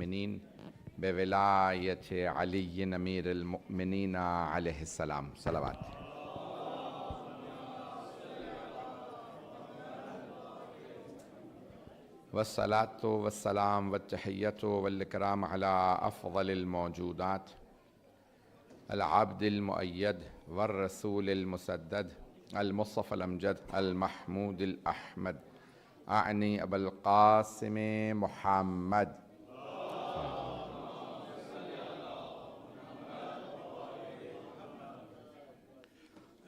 المؤمنین بولایت علی امیر المؤمنین علیہ السلام. صلوات. والصلاة والسلام والتحیۃ والاکرام علی افضل الموجودات العبد المؤید والرسول المسدد المصطفى الامجد المحمود الاحمد اعنی ابا القاسم محمد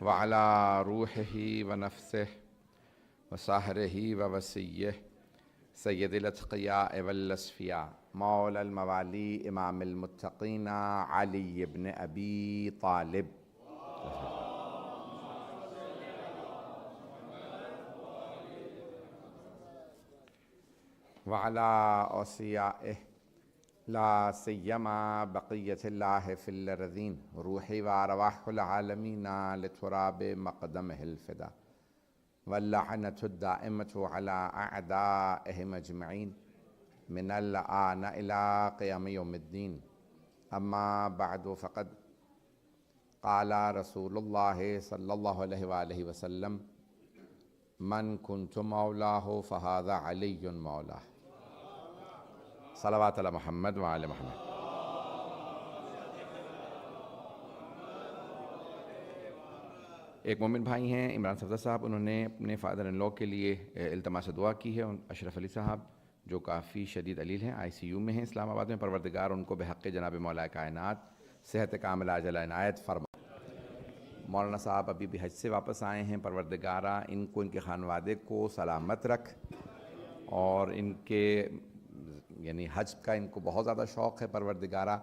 وعلى روحه ونفسه وسحره ووصيه سید الاتقیاء والاصفیاء مولا الموالی امام المتقین علی بن ابی طالب. وعلى اوصیائه لا سیما بقیت اللہ فی الارضین روحی وارواح العالمین لتراب مقدمہ الفدا واللعنة الدائمة على أعدائهم أجمعين من الآن إلى قيام يوم الدين. أما بعد فقد قال رسول الله صلى الله عليه وآله وسلم من كنت مولاه فهذا علي مولاه. صلوات على محمد وعلى محمد. ایک مومن بھائی ہیں عمران صفدر صاحب، انہوں نے اپنے فادر ان لا کے لیے التماس دعا کی ہے. اشرف علی صاحب جو کافی شدید علیل ہیں، آئی سی یو میں ہیں اسلام آباد میں. پروردگار ان کو بحق جناب مولا کائنات صحت کاملہ عاجلہ عنایت فرما. مولانا صاحب ابھی بھی حج سے واپس آئے ہیں. پروردگارہ ان کو، ان کے خانوادے کو سلامت رکھ، اور ان کے یعنی حج کا ان کو بہت زیادہ شوق ہے. پروردگارہ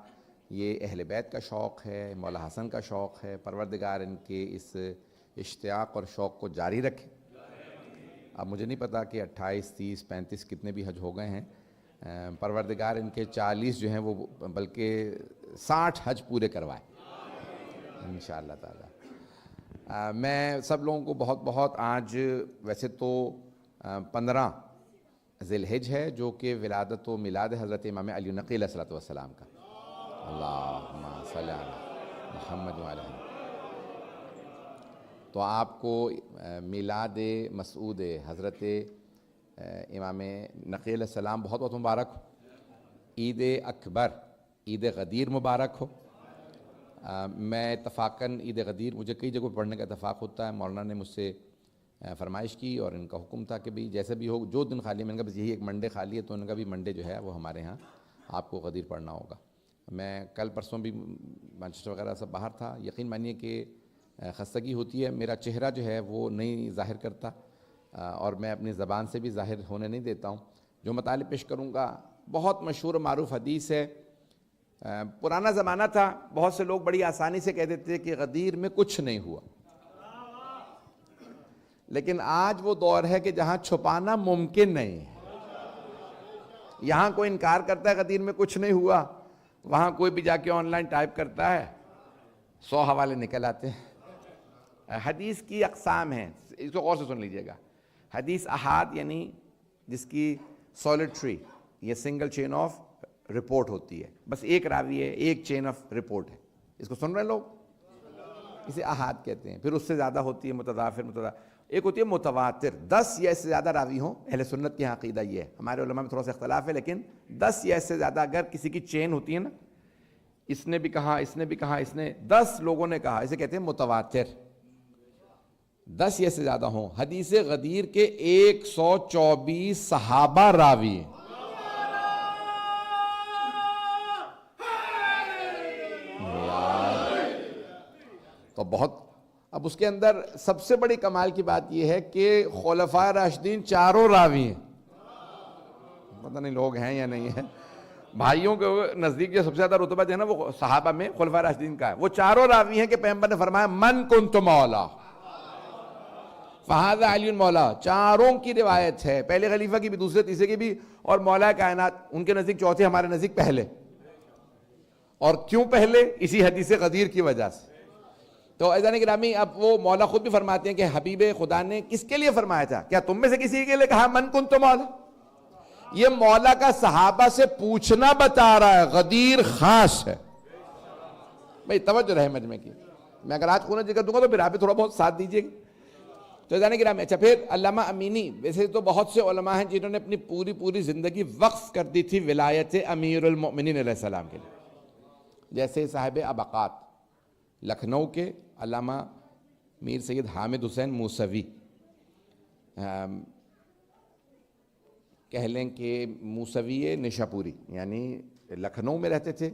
یہ اہل بیت کا شوق ہے، مولا حسن کا شوق ہے. پروردگار ان کے اس اشتیاق اور شوق کو جاری رکھے. اب مجھے نہیں پتا کہ 28 30 35 کتنے بھی حج ہو گئے ہیں. پروردگار ان کے 40 جو ہیں وہ بلکہ 60 حج پورے کروائے انشاءاللہ تعالی. میں سب لوگوں کو بہت بہت، آج ویسے تو 15 ذی الحج ہے جو کہ ولادت و میلاد حضرت امام علی نقی علیہ السلام کا. اللہم صلی علی محمد وعلی محمد. تو آپ کو میلاد مسعود حضرت امام نقی علیہ السلام بہت بہت مبارک ہو. عید اکبر، عید غدیر مبارک ہو. میں اتفاقاً عید غدیر مجھے کئی جگہوں پڑھنے کا اتفاق ہوتا ہے. مولانا نے مجھ سے فرمائش کی اور ان کا حکم تھا کہ بھی جیسے بھی ہو، جو دن خالی ہے، میں نے کہا بس یہی ایک منڈے خالی ہے، تو ان کا بھی منڈے جو ہے وہ ہمارے ہاں آپ کو غدیر پڑھنا ہوگا. میں کل پرسوں بھی مانچسٹر وغیرہ سب باہر تھا. یقین مانیے کہ خستگی ہوتی ہے. میرا چہرہ جو ہے وہ نہیں ظاہر کرتا، اور میں اپنی زبان سے بھی ظاہر ہونے نہیں دیتا ہوں. جو مطالب پیش کروں گا بہت مشہور و معروف حدیث ہے. پرانا زمانہ تھا، بہت سے لوگ بڑی آسانی سے کہہ دیتے تھے کہ غدیر میں کچھ نہیں ہوا. لیکن آج وہ دور ہے کہ جہاں چھپانا ممکن نہیں ہے. یہاں کوئی انکار کرتا ہے غدیر میں کچھ نہیں ہوا، وہاں کوئی بھی جا کے آن لائن ٹائپ کرتا ہے، 100 حوالے نکل آتے ہیں. حدیث کی اقسام ہیں، اس کو غور سے سن لیجئے گا. حدیث احاد یعنی جس کی سولیٹری، یہ سنگل چین آف رپورٹ ہوتی ہے، بس ایک راوی ہے، ایک چین آف رپورٹ ہے. اس کو سن رہے ہیں لوگ؟ اسے احاد کہتے ہیں. پھر اس سے زیادہ ہوتی ہے متضافر. ایک ہوتی ہے متواتر، 10 یا اس سے زیادہ راوی ہوں. اہل سنت کی عقیدہ یہ ہے. ہمارے علماء میں تھوڑا سا اختلاف ہے، لیکن 10 یا اس سے زیادہ اگر کسی کی چین ہوتی ہے نا، اس نے بھی کہا، اس نے بھی کہا، اس نے 10 لوگوں نے کہا، اسے کہتے ہیں متواتر. 10 یا اس سے زیادہ ہوں. حدیث غدیر کے 124 صحابہ راوی ہیں. تو بہت. اب اس کے اندر سب سے بڑی کمال کی بات یہ ہے کہ خلفائے راشدین 4 راوی ہیں. پتہ نہیں لوگ ہیں یا نہیں ہیں. بھائیوں کے نزدیک جو سب سے زیادہ رتبہ جو ہے نا وہ صحابہ میں خلفائے راشدین کا ہے. وہ 4 راوی ہیں کہ پیغمبر نے فرمایا من کنت مولا فہذا علی مولا. 4 کی روایت ہے، پہلے خلیفہ کی بھی، دوسرے تیسرے کی بھی، اور مولا کائنات ان کے نزدیک چوتھے، ہمارے نزدیک پہلے. اور کیوں پہلے؟ اسی حدیث غدیر کی وجہ سے. تو عزیزان گرامی، اب وہ مولا خود بھی فرماتے ہیں کہ حبیب خدا نے کس کے لیے فرمایا تھا؟ کیا تم میں سے کسی کے لیے کہا من کنت مولا؟ یہ مولا کا صحابہ سے پوچھنا بتا رہا ہے، غدیر خاص ہے. بھئی توجہ رہے مجمع کی. میں اگر آج خونہ ذکر دوں گا تو پھر آپ بھی تھوڑا بہت ساتھ دیجئے گا. تو جانے گرامی، اچھا پھر علامہ امینی، ویسے تو بہت سے علماء ہیں جنہوں نے اپنی پوری زندگی وقف کر دی تھی ولایت امیر المؤمنین علیہ السلام کے لیے. جیسے صاحب ابقات لکھنؤ کے علامہ میر سید حامد حسین موسوی، کہہ لیں کہ موسوی نشاپوری، یعنی لکھنؤ میں رہتے تھے.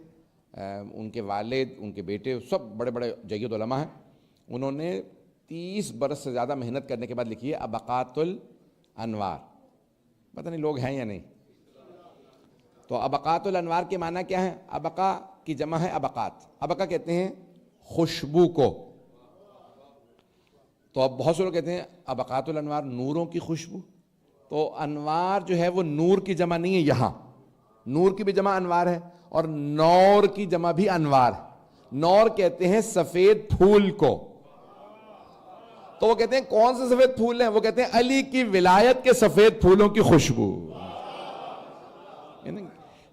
ان کے والد، ان کے بیٹے سب بڑے بڑے جید علماء ہیں. انہوں نے 30 برس سے زیادہ محنت کرنے کے بعد لکھی ہے ابقات الانوار. پتہ نہیں لوگ ہیں یا نہیں. تو ابقات الانوار کے معنی کیا ہے؟ ابقا کی جمع ہے ابقات. ابقا کہتے ہیں خوشبو کو. تو اب بہت سے لوگ کہتے ہیں ابقات الانوار نوروں کی خوشبو. تو انوار جو ہے وہ نور کی جمع نہیں ہے. یہاں نور کی بھی جمع انوار ہے اور نور کی جمع بھی انوار ہے. نور کہتے ہیں سفید پھول کو. تو وہ کہتے ہیں کون سے سفید پھول ہیں؟ وہ کہتے ہیں علی کی ولایت کے سفید پھولوں کی خوشبو.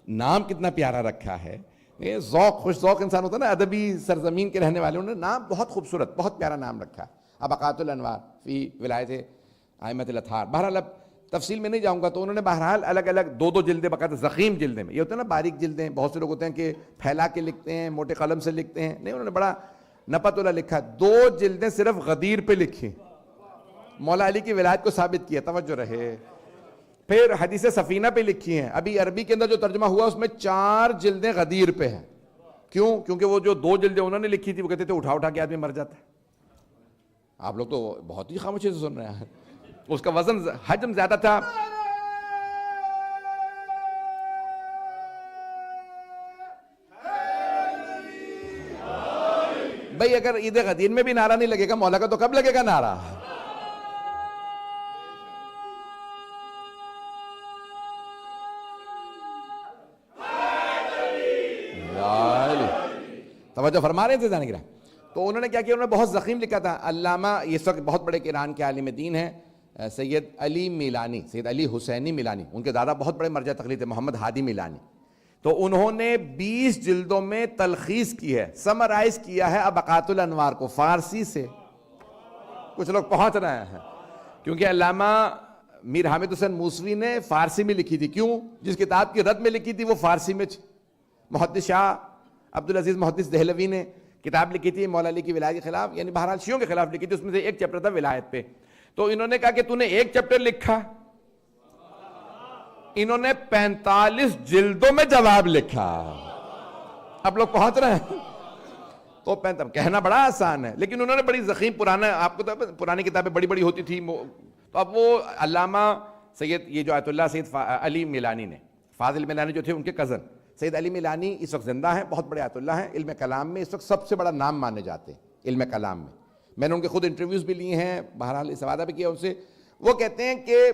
نام کتنا پیارا رکھا ہے. ذوق، خوش ذوق انسان ہوتا ہے نا، ادبی سرزمین کے رہنے والے. انہوں نے نام بہت خوبصورت، بہت پیارا نام رکھا، ابقات الانوار فی ولایت ائمۃ الاطہار. بہرحال اب تفصیل میں نہیں جاؤں گا. تو انہوں نے بہرحال الگ الگ دو جلدیں باقاعدہ زخیم جلدیں میں، یہ ہوتا ہے نا باریک جلدیں. بہت سے لوگ ہوتے ہیں کہ پھیلا کے لکھتے ہیں، موٹے قلم سے لکھتے ہیں. نہیں، انہوں نے بڑا نپت اللہ لکھا. 2 جلدیں صرف غدیر پہ لکھی، مولا علی کی ولایت کو ثابت کیا. توجہ رہے. پھر حدیث سفینہ پہ لکھی ہیں. ابھی عربی کے اندر جو ترجمہ ہوا اس میں 4 جلدیں غدیر پہ ہیں. کیوں؟ کیونکہ وہ جو 2 جلدیں انہوں نے لکھی تھی وہ کہتے تھے اٹھا کے آدمی مر جاتا ہے. آپ لوگ تو بہت ہی خاموشی سے سن رہے ہیں. اس کا وزن، حجم زیادہ تھا. بھئی اگر عید غدیر میں بھی نعرہ نہیں لگے گا مولا کا تو کب لگے گا نعرہ؟ توجہ فرما رہے تھے جانے گرہ. تو انہوں نے کیا کیا؟ انہوں نے بہت زخیم لکھا تھا. علامہ اس وقت بہت بڑے ایران کے عالم دین ہیں سید علی میلانی، سید علی حسینی میلانی. ان کے دادا بہت بڑے مرجع تقلید تھے، محمد ہادی میلانی. تو انہوں نے 20 جلدوں میں تلخیص کی ہے، سمرائز کیا ہے ابقات الانوار کو فارسی سے. کچھ لوگ پہنچ رہے ہیں کیونکہ علامہ میر حامد حسین موسوی نے فارسی میں لکھی تھی. کیوں؟ جس کتاب کی رد میں لکھی تھی وہ فارسی میں تھی. محدث شاہ عبدالعزیز محدث دہلوی نے کتاب لکھی تھی مولا علی کی ولایت کے خلاف، یعنی بہرحال شیعوں کے خلاف لکھی تھی. اس میں سے ایک چیپٹر تھا ولایت پہ. تو انہوں نے کہا کہ تو نے ایک چیپٹر لکھا، انہوں نے 45 جلدوں میں جواب لکھا. اب لوگ پہنچ رہے ہیں. تو کہنا بڑا آسان ہے لیکن انہوں نے بڑی زخیم، آپ کو تو پرانی کتابیں بڑی بڑی ہوتی تھی. تو اب وہ علامہ سید، یہ جو آیت اللہ سید علی میلانی نے، فاضل میلانی جو تھے ان کے کزن، سید علی میلانی اس وقت زندہ ہیں، بہت بڑے آیت اللہ ہیں. علم کلام میں اس وقت سب سے بڑا نام مانے جاتے ہیں علم کلام میں. میں نے ان کے خود انٹرویوز بھی لیے ہیں، بہرحال اس وعدہ بھی کیا ان سے. وہ کہتے ہیں کہ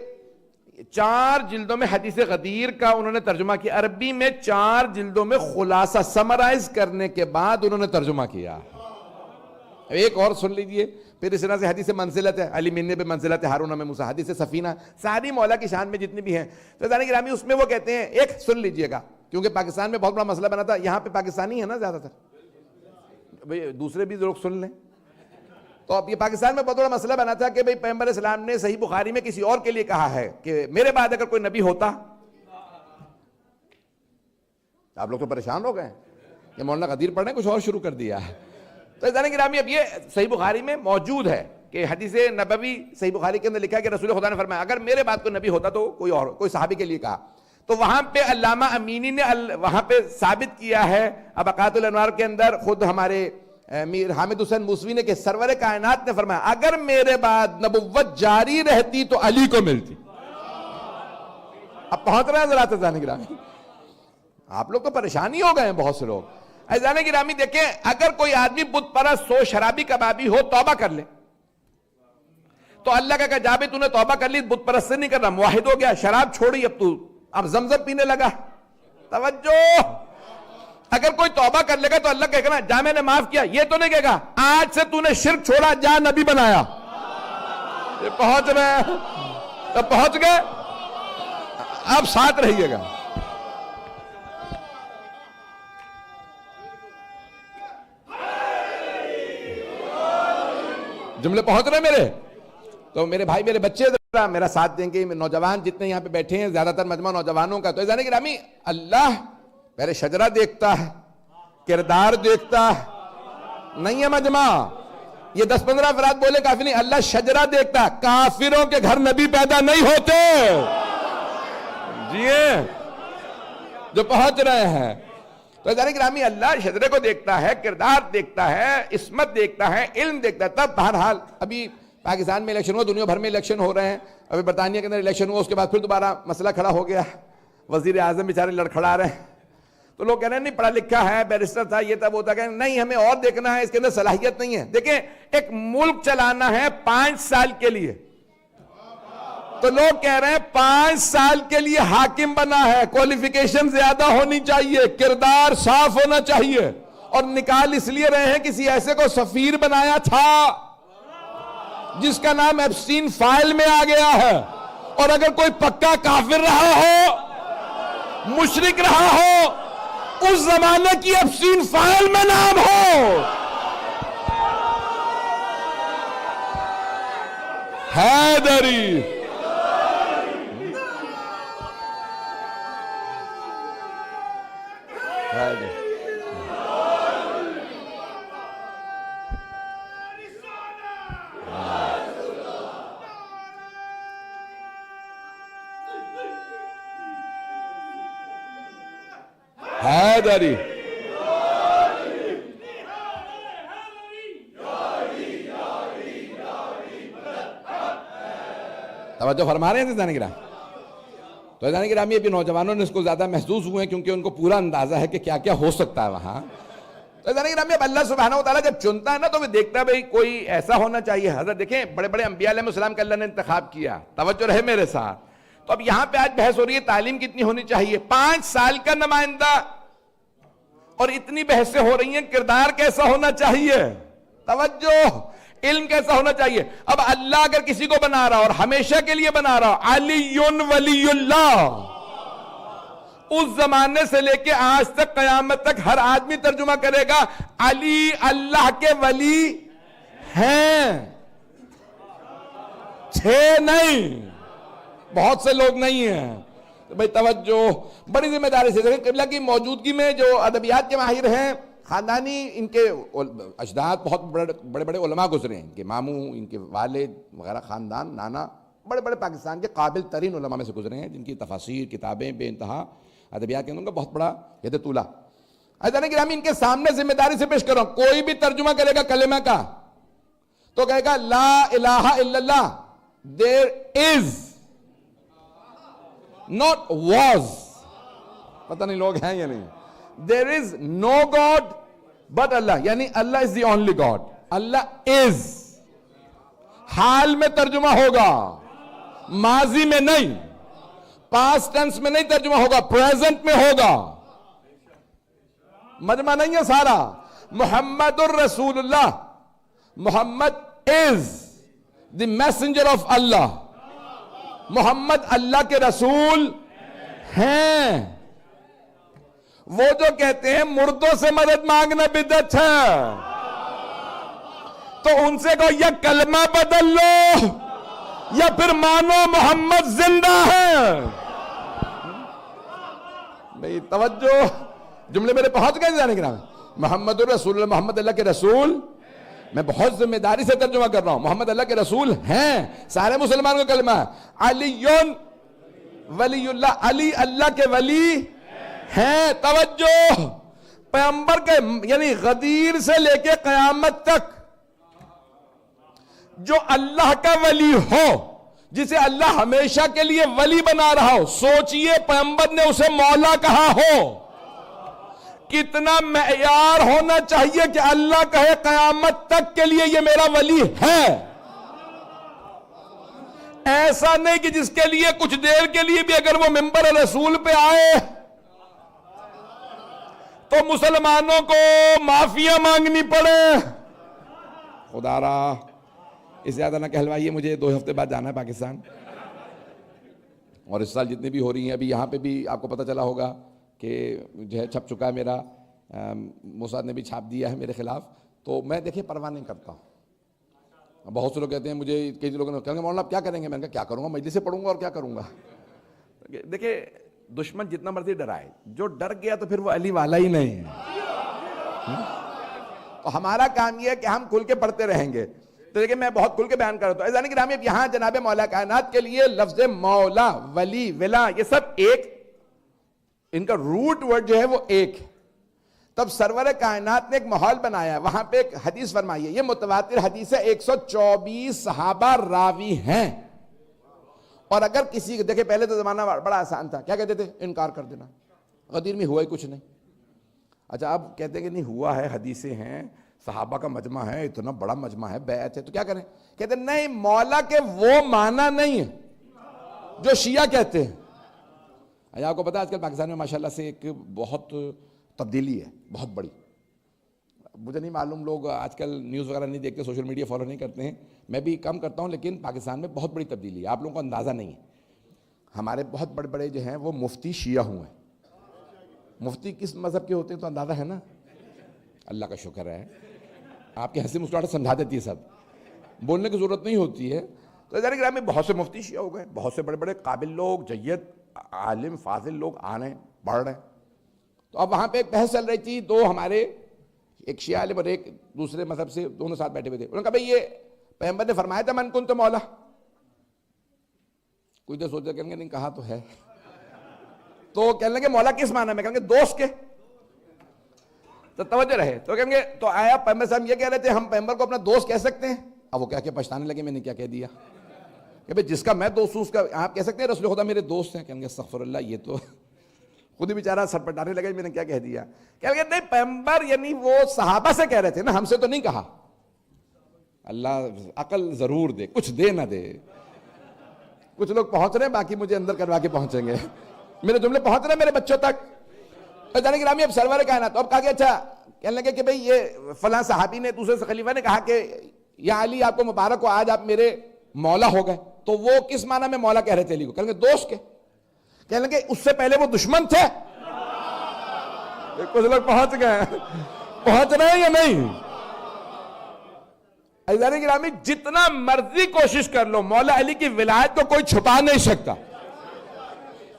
4 جلدوں میں حدیث غدیر کا انہوں نے ترجمہ کیا. عربی میں 4 جلدوں میں خلاصہ سمرائز کرنے کے بعد انہوں نے ترجمہ کیا. ایک اور سن لیجئے. پھر اس طرح سے حدیث منزلت ہے، علی منہ بے منزلت ہارون میں موسیٰ، حدیث سفینہ، ساری مولا کی شان میں جتنی بھی ہیں. تو جانے گرامی اس میں وہ کہتے ہیں، ایک سن لیجئے گا کیونکہ پاکستان میں بہت بڑا مسئلہ بنا تھا. یہاں پہ پاکستانی ہے نا زیادہ تر، دوسرے بھی لوگ سن لیں. تو اب یہ پاکستان میں بہت بڑا مسئلہ بنا تھا کہ پیغمبر اسلام نے صحیح بخاری میں کسی اور کے لیے کہا ہے کہ میرے بعد اگر کوئی نبی ہوتا. آپ لوگ تو پریشان ہو گئے کہ مولانا غدیر پڑھنے کچھ اور شروع کر دیا. تو جانے گرامی اب یہ صحیح بخاری میں موجود ہے کہ حدیث نبوی صحیح بخاری کے اندر لکھا ہے کہ رسول خدا نے فرمایا اگر میرے بعد کوئی نبی ہوتا تو کوئی صحابی کے لیے کہا. تو وہاں پہ علامہ امینی نے وہاں پہ ثابت کیا ہے ابقات الانوار کے اندر، خود ہمارے میر حامد حسین موسوی نے کہ سرور کائنات نے فرمایا اگر میرے بعد نبوت جاری رہتی تو علی کو ملتی. اب پہنچ رہے ہیں ذرا جانے گرامی. آپ لوگ تو پریشانی ہو گئے ہیں بہت سے لوگ. جانے گرامی دیکھیں، اگر کوئی آدمی بت پرست ہو، شرابی کبابی ہو، توبہ کر لے تو اللہ کا کہا جابے تو نے توبہ کر لی، بت پرست سے نہیں کرنا، موحد ہو گیا، شراب چھوڑی، اب زمزم پینے لگا. توجہ، اگر کوئی توبہ کر لے گا تو اللہ کہے گا جا میں نے معاف کیا. یہ تو نہیں کہے گا آج سے تو نے شرک چھوڑا، جا نبی بنایا. یہ پہنچ رہے ہیں، پہنچ گئے. آپ ساتھ رہیے گا. جملے پہنچ رہے میرے؟ تو میرے بھائی میرے بچے ذرا میرا ساتھ دیں گے. نوجوان جتنے یہاں پہ بیٹھے ہیں زیادہ تر مجمع نوجوانوں کا. تو عزیزان گرامی اللہ پہلے شجرہ دیکھتا ہے, کردار دیکھتا ہے. نہیں ہے مجمع, یہ 10-15 افراد بولے کافی نہیں, اللہ شجرہ دیکھتا ہے. کافروں کے گھر نبی پیدا نہیں ہوتے. جی جو پہنچ رہے ہیں. تو عزیزان گرامی اللہ شجرے کو دیکھتا ہے, کردار دیکھتا ہے, عصمت دیکھتا ہے, علم دیکھتا ہے. تب بہرحال ابھی پاکستان میں الیکشن ہوا, دنیا بھر میں الیکشن ہو رہے ہیں. ابھی برطانیہ کے اندر الیکشن ہوا, اس کے بعد پھر دوبارہ مسئلہ کھڑا ہو گیا, وزیر اعظم بیچارے لڑکھڑا رہے ہیں. تو لوگ کہہ رہے ہیں نہیں پڑھا لکھا ہے, بیرسٹر تھا, یہ تھا وہ تھا. کہہ نہیں ہمیں اور دیکھنا ہے, اس کے اندر صلاحیت نہیں ہے. دیکھیں ایک ملک چلانا ہے 5 سال کے لیے, تو لوگ کہہ رہے ہیں 5 سال کے لیے حاکم بنا ہے, کوالیفیکیشن زیادہ ہونی چاہیے, کردار صاف ہونا چاہیے. اور نکال اس لیے رہے ہیں کسی ایسے کو سفیر بنایا تھا جس کا نام ایپسٹین فائل میں آ گیا ہے. اور اگر کوئی پکا کافر رہا ہو, مشرک رہا ہو, اس زمانے کی ایپسٹین فائل میں نام ہو. حیدری حیدری توجہ فرما رہے ہیں عزیزان گرامی. تو عزیزان گرامی ابھی نوجوانوں نے اس کو زیادہ محسوس ہوئے ہیں کیونکہ ان کو پورا اندازہ ہے کہ کیا کیا ہو سکتا ہے وہاں. تو عزیزان گرامی اب اللہ سبحانہ وتعالیٰ جب چنتا ہے نا تو وہ دیکھتا ہے بھئی کوئی ایسا ہونا چاہیے. حضرت دیکھیں بڑے بڑے انبیاء علیہ السلام کا اللہ نے انتخاب کیا. توجہ رہے میرے ساتھ. تو اب یہاں پہ آج بحث ہو رہی ہے تعلیم کتنی ہونی چاہیے. 5 سال کا نمائندہ, اور اتنی بحثیں ہو رہی ہیں کردار کیسا ہونا چاہیے, توجہ, علم کیسا ہونا چاہیے. اب اللہ اگر کسی کو بنا رہا اور ہمیشہ کے لیے بنا رہا, علی ولی اللہ, اس زمانے سے لے کے آج تک قیامت تک ہر آدمی ترجمہ کرے گا علی اللہ کے ولی ہیں. 6 نہیں, بہت سے لوگ نہیں ہیں. بھئی توجہ, بڑی ذمہ داری سے دیکھیں. قبلہ کی موجودگی میں جو ادبیات کے ماہر ہیں, خاندانی ان کے اجداد بہت بڑے بڑے علماء گزرے ہیں. ان کے ماموں, ان کے والد وغیرہ, خاندان, نانا بڑے بڑے پاکستان کے قابل ترین علماء میں سے گزرے ہیں, جن کی تفاسیر کتابیں بے انتہا ادبیات کے اندر کا بہت بڑا ید طولہ. عزیزان گرامی ان کے سامنے ذمہ داری سے پیش کر رہا ہوں, کوئی بھی ترجمہ کرے گا کلمہ کا تو کہے گا لا الہ الا اللہ, there is not was, پتہ نہیں لوگ ہیں یا نہیں, there is no God but Allah, یعنی Allah is the only God. Allah is حال میں ترجمہ ہوگا, ماضی میں نہیں, پاسٹ ٹینس میں نہیں ترجمہ ہوگا, پریزنٹ میں ہوگا. مجمع نہیں ہے سارا. محمد الرسول اللہ, محمد is the messenger of Allah, محمد اللہ کے رسول ہیں. وہ جو کہتے ہیں مردوں سے مدد مانگنا بدعت ہے, تو ان سے کہو یا کلمہ بدل لو یا پھر مانو محمد زندہ ہے. بھئی توجہ, جملے میرے پہنچ گئے جانے کے نام. محمد الرسول اللہ, محمد اللہ کے رسول. میں بہت ذمہ داری سے ترجمہ کر رہا ہوں, محمد اللہ کے رسول ہیں. سارے مسلمانوں کا کلمہ ہے. علی ولی اللہ, علی اللہ کے ولی ہیں. توجہ, پیغمبر کے یعنی غدیر سے لے کے قیامت تک جو اللہ کا ولی ہو, جسے اللہ ہمیشہ کے لیے ولی بنا رہا ہو, سوچئے پیغمبر نے اسے مولا کہا ہو, کتنا معیار ہونا چاہیے کہ اللہ کہے قیامت تک کے لیے یہ میرا ولی ہے. ایسا نہیں کہ جس کے لیے کچھ دیر کے لیے بھی اگر وہ منبر رسول پہ آئے تو مسلمانوں کو معافیاں مانگنی پڑے. خدا را اس زیادہ نہ کہلوائیے, مجھے 2 ہفتے بعد جانا ہے پاکستان. اور اس سال جتنی بھی ہو رہی ہیں، ابھی یہاں پہ بھی آپ کو پتہ چلا ہوگا کہ جو ہے چھپ چکا ہے میرا، موساد نے بھی چھاپ دیا ہے میرے خلاف. تو میں دیکھیں پرواہ نہیں کرتا ہوں. بہت سے لوگ کہتے ہیں مجھے، کئی لوگوں نے کہیں گے مولانا آپ کیا کریں گے؟ میں نے کہا کیا کروں گا، مجلس سے پڑھوں گا اور کیا کروں گا. دیکھیں دشمن جتنا مرضی ڈرائے، جو ڈر گیا تو پھر وہ علی والا ہی نہیں ہے. تو ہمارا کام یہ ہے کہ ہم کھل کے پڑھتے رہیں گے. تو دیکھیں میں بہت کھل کے بیان کر رہا ہوں. اذان گرامی یہاں جناب مولا کائنات کے لیے لفظ مولا، ولی، ولا یہ سب ایک، ان کا روٹ ورڈ جو ہے وہ ایک. تب سرور کائنات نے ایک ماحول بنایا ہے. وہاں پہ ایک حدیث فرمائی ہے، یہ متواتر حدیث ہے، 124 صحابہ راوی ہیں. اور اگر کسی، دیکھیں پہلے تو زمانہ بڑا آسان تھا، کیا کہتے تھے؟ انکار کر دینا، غدیر میں ہوا ہی کچھ نہیں. اچھا اب کہتے ہیں کہ نہیں ہوا ہے، حدیثیں ہیں، صحابہ کا مجمع ہے، اتنا بڑا مجمع ہے، بیعت ہے، تو کیا کریں؟ کہتے ہیں نہیں، مولا کے وہ معنی نہیں ہے جو شیعہ کہتے ہیں. آپ کو پتا ہے آج کل پاکستان میں ماشاءاللہ سے ایک بہت تبدیلی ہے، بہت بڑی. مجھے نہیں معلوم، لوگ آج کل نیوز وغیرہ نہیں دیکھتے، سوشل میڈیا فالو نہیں کرتے ہیں، میں بھی کم کرتا ہوں، لیکن پاکستان میں بہت بڑی تبدیلی ہے. آپ لوگوں کو اندازہ نہیں ہے. ہمارے بہت بڑے بڑے جو ہیں وہ مفتی شیعہ ہوئے ہیں. مفتی کس مذہب کے ہوتے ہیں تو اندازہ ہے نا. اللہ کا شکر ہے، آپ کی ہنسی مسکراہٹ سمجھا دیتی ہے، سب بولنے کی ضرورت نہیں ہوتی ہے. تو ادھر گرام میں بہت سے مفتی شیعہ ہو گئے، بہت سے بڑے بڑے قابل لوگ، جید عالم فاضل لوگ آ رہے ہیں، پڑھ رہے ہیں. تو اب وہاں پہ ایک بحث چل رہی تھی، دو ہمارے، ایک شیعہ عالم اور ایک دوسرے مذہب سے، دونوں ساتھ بیٹھے ہوئے تھے. انہوں نے کہا بھئی یہ پیغمبر نے فرمایا تھا من کنت مولا. کچھ دیر سوچا، کہیں گے نہیں کہا تو ہے. تو کہنے لگے مولا کس معنی میں؟ کہیں گے دوست کے. تو توجہ رہے. تو کہیں گے تو آیا پیغمبر صاحب یہ کہہ رہے تھے ہم پیغمبر کو اپنا دوست کہہ سکتے ہیں؟ اب وہ کیا کہ پچھتانے لگے میں نے کیا کہہ دیا کہ بھئی جس کا میں دوست ہوں اس کا آپ کہہ سکتے ہیں رسول خدا میرے دوست ہیں؟ کہیں گے استغفر اللہ، یہ تو خود ہی بیچارہ سر پٹانے لگے میں نے کیا کہہ دیا. کہیں گے نہیں پیغمبر یعنی وہ صحابہ سے کہہ رہے تھے نا، ہم سے تو نہیں کہا. اللہ عقل ضرور دے، کچھ دے نہ دے. کچھ لوگ پہنچ رہے ہیں، باقی مجھے اندر کروا کے پہنچیں گے. میرے جملے پہنچ رہے ہیں میرے بچوں تک. جانے گرامی اب سرور کائنات اب کہا کہ اچھا، کہنے لگے کہ بھئی یہ فلاں صحابی نے، دوسرے خلیفہ نے کہا کہ یا علی آپ کو مبارک ہو، آج آپ میرے مولا ہو گئے. تو وہ کس معنی میں مولا کہہ رہے تھے علی کو؟ کہیں گے دوست کے. کہنے لگے اس سے پہلے وہ دشمن تھے. کچھ لوگ پہنچ گئے، پہنچ رہے ہیں یا نہیں؟ عزیزان گرامی جتنا مرضی کوشش کر لو، مولا علی کی ولایت کو کوئی چھپا نہیں سکتا.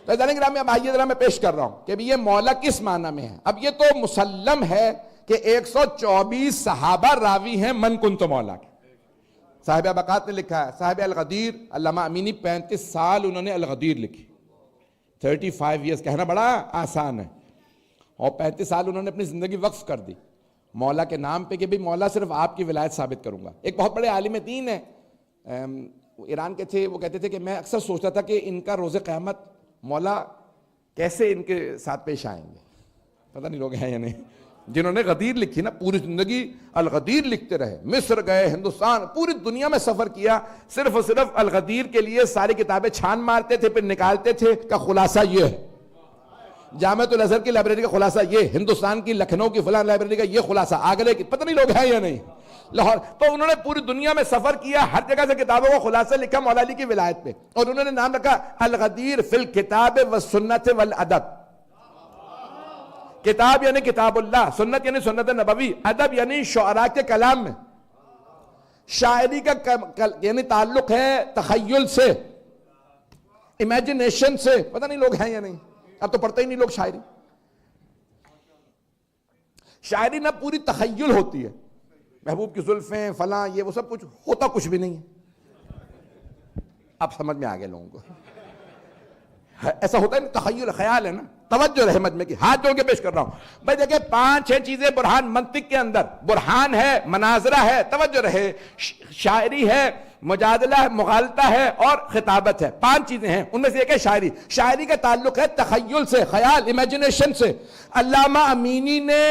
عزیزان گرامی اب آئیے ذرا میں پیش کر رہا ہوں کہ یہ مولا کس معنی میں ہے. اب یہ تو مسلم ہے کہ 124 صحابہ راوی ہیں من کنت مولا کے. صاحب ابقات نے لکھا ہے، صاحب الغدیر علامہ امینی 35 سال انہوں نے الغدیر لکھی. 35 ایئرز کہنا بڑا آسان ہے، اور 35 سال انہوں نے اپنی زندگی وقف کر دی مولا کے نام پہ کہ بھی مولا صرف آپ کی ولایت ثابت کروں گا. ایک بہت بڑے عالم دین ہیں، ایران کے تھے، وہ کہتے تھے کہ میں اکثر سوچتا تھا کہ ان کا روز قیامت مولا کیسے ان کے ساتھ پیش آئیں گے. پتہ نہیں لوگ ہیں یا نہیں. جنہوں نے غدیر لکھی نا، پوری زندگی الغدیر لکھتے رہے، مصر گئے، ہندوستان، پوری دنیا میں سفر کیا، صرف اور صرف الغدیر کے لیے ساری کتابیں چھان مارتے تھے، پھر نکالتے تھے. کا خلاصہ یہ ہے، جامعۃ الازہر کی لائبریری کا خلاصہ یہ، ہندوستان کی لکھنؤ کی فلاں لائبریری کا یہ خلاصہ، آگرے کی، پتہ نہیں لوگ ہیں یا نہیں، لاہور. تو انہوں نے پوری دنیا میں سفر کیا، ہر جگہ سے کتابوں کو خلاصہ لکھا مولا علی کی ولایت پہ، اور انہوں نے نام رکھا الغدیر فی الکتاب والسنت والادب. کتاب یعنی کتاب اللہ، سنت یعنی سنت نبوی، ادب یعنی شعراء کے کلام میں. شاعری کا یعنی تعلق ہے تخیل سے، امیجنیشن سے. پتہ نہیں لوگ ہیں یا نہیں، اب تو پڑھتے ہی نہیں لوگ شاعری. شاعری نہ پوری تخیل ہوتی ہے، محبوب کی زلفیں فلاں یہ وہ سب کچھ ہوتا کچھ بھی نہیں ہے. اب سمجھ میں آ گئے لوگوں کو. ایسا ہوتا ہے نا، تخیل خیال ہے نا. توجہ رحمت میں کی ہاتھ جوڑ کے پیش کر رہا ہوں. بھائی دیکھیں 5-6 چیزیں برہان منطق کے اندر، برہان ہے، مناظرہ ہے، توجہ رہے، شاعری ہے، مجادلہ ہے، مغالطہ ہے، اور خطابت ہے. 5 چیزیں ہیں، ان میں سے ایک ہے شاعری. شاعری کا تعلق ہے تخیل سے، خیال، امیجنیشن سے. علامہ امینی نے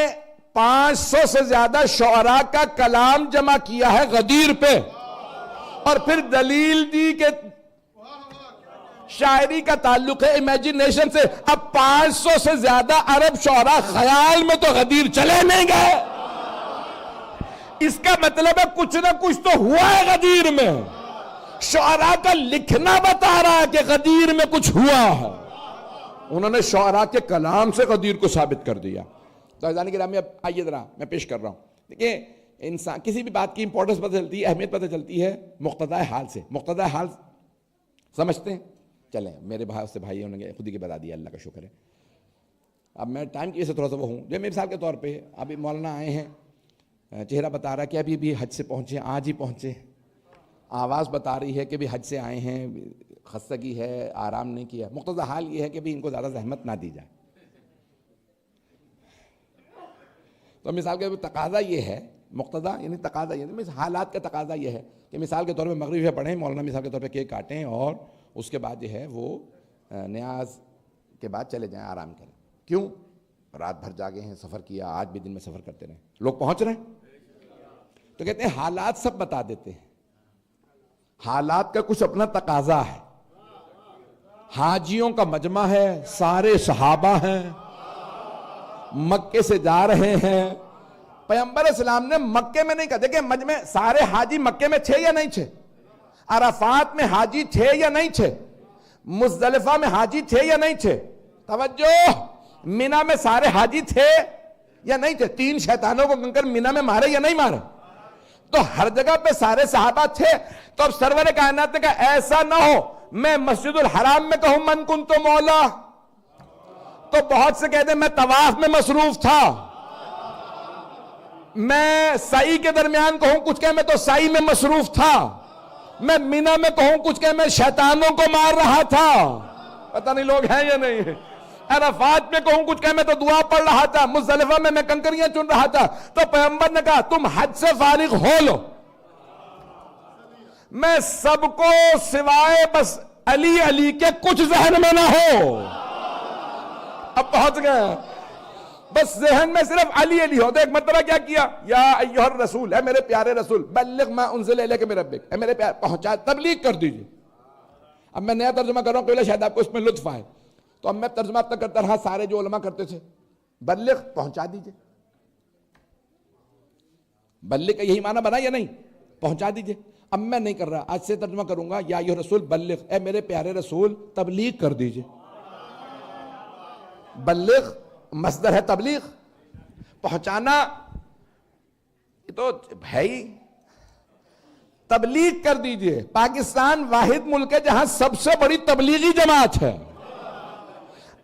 500 سے زیادہ شعراء کا کلام جمع کیا ہے غدیر پہ، اور پھر دلیل دی کہ شاعری کا تعلق ہے امیجنیشن سے. اب 500 سے زیادہ عرب شعراء خیال میں تو غدیر چلے نہیں گئے. اس کا مطلب ہے کچھ نہ کچھ تو ہوا ہے غدیر میں. شعراء کا لکھنا بتا رہا ہے کہ غدیر میں کچھ ہوا ہے. انہوں نے شعراء کے کلام سے غدیر کو ثابت کر دیا. تو عزیزان گرامی اب آئیے ذرا میں پیش کر رہا ہوں. دیکھیں انسان کسی بھی بات کی امپورٹنس پتہ چلتی ہے, اہمیت پتہ چلتی ہے مقتضائے حال سے. مقتضائے حال سمجھتے ہیں؟ چلیں میرے بہت سے بھائی انہوں نے خود ہی کے بتا دیا, اللہ کا شکر ہے. اب میں ٹائم کی وجہ سے تھوڑا سا وہ ہوں. جب مثال کے طور پہ ابھی مولانا آئے ہیں, چہرہ بتا رہا ہے کہ ابھی بھی حج سے پہنچے, آج ہی پہنچے. آواز بتا رہی ہے کہ بھی حج سے آئے ہیں, خستگی ہے, آرام نہیں کیا. مقتضی حال یہ ہے کہ بھی ان کو زیادہ زحمت نہ دی جائے. تو مثال کے تقاضا یہ ہے, مقتضا یعنی تقاضا یعنی حالات کا تقاضا یہ ہے کہ مثال کے طور پہ مغرب سے پڑھیں, مولانا مثال کے طور پہ کیک کاٹیں اور اس کے بعد جو ہے وہ نیاز کے بعد چلے جائیں, آرام کریں. کیوں؟ رات بھر جاگے ہیں, سفر کیا, آج بھی دن میں سفر کرتے رہیں, لوگ پہنچ رہے ہیں. تو کہتے ہیں حالات سب بتا دیتے ہیں, حالات کا کچھ اپنا تقاضا ہے. حاجیوں کا مجمع ہے, سارے صحابہ ہیں, مکے سے جا رہے ہیں. پیغمبر اسلام نے مکے میں نہیں کہا, دیکھیں مجمع سارے حاجی مکے میں تھے یا نہیں تھے, عرفات میں حاجی تھے یا نہیں تھے, مزدلفہ میں حاجی تھے یا نہیں تھے. توجہ, مینا میں سارے حاجی تھے یا نہیں تھے؟ 3 شیطانوں کو کنکر مینا میں مارے یا نہیں مارے؟ تو ہر جگہ پہ سارے صحابہ تھے. تو اب سرور کائنات نے کہا ایسا نہ ہو میں مسجد الحرام میں کہوں من کنت مولا, تو بہت سے کہتے ہیں میں طواف میں مصروف تھا, میں سعی کے درمیان کہوں کچھ کہ میں تو سعی میں مصروف تھا, میں مینا میں کہوں کچھ کہ میں شیطانوں کو مار رہا تھا. پتہ نہیں لوگ ہیں یا نہیں. عرفات میں کہوں کچھ کہ میں تو دعا پڑھ رہا تھا, مزدلفہ میں کنکریاں چن رہا تھا. تو پیغمبر نے کہا تم حج سے فارغ ہو لو, میں سب کو سوائے بس علی علی کے کچھ ذہن میں نہ ہو. اب پہنچ گئے, بس ذہن میں صرف علی علی ہو. تو ایک مرتبہ کیا کیا, یا ایھا الرسول, اے میرے پیارے رسول, بلغ ما انزل الیک من ربک, اے میرے پیارے پہنچا, تبلیغ کر دیجئے. اب میں نیا ترجمہ کر رہا ہوں, قبلہ شاید آپ کو اس میں لطف آئے. تو اب میں ترجمہ اب تک کرتا رہا, سارے جو علماء کرتے تھے, بلغ پہنچا دیجئے. بلغ کا یہی معنی بنا یا نہیں, پہنچا دیجئے. اب میں نہیں کر رہا, آج سے ترجمہ کروں گا, یا ایھا الرسول بلغ, اے میرے پیارے رسول تبلیغ کر دیجئے. بلغ مصدر ہے تبلیغ, پہنچانا تو ہے ہی. تبلیغ کر دیجئے. پاکستان واحد ملک ہے جہاں سب سے بڑی تبلیغی جماعت ہے.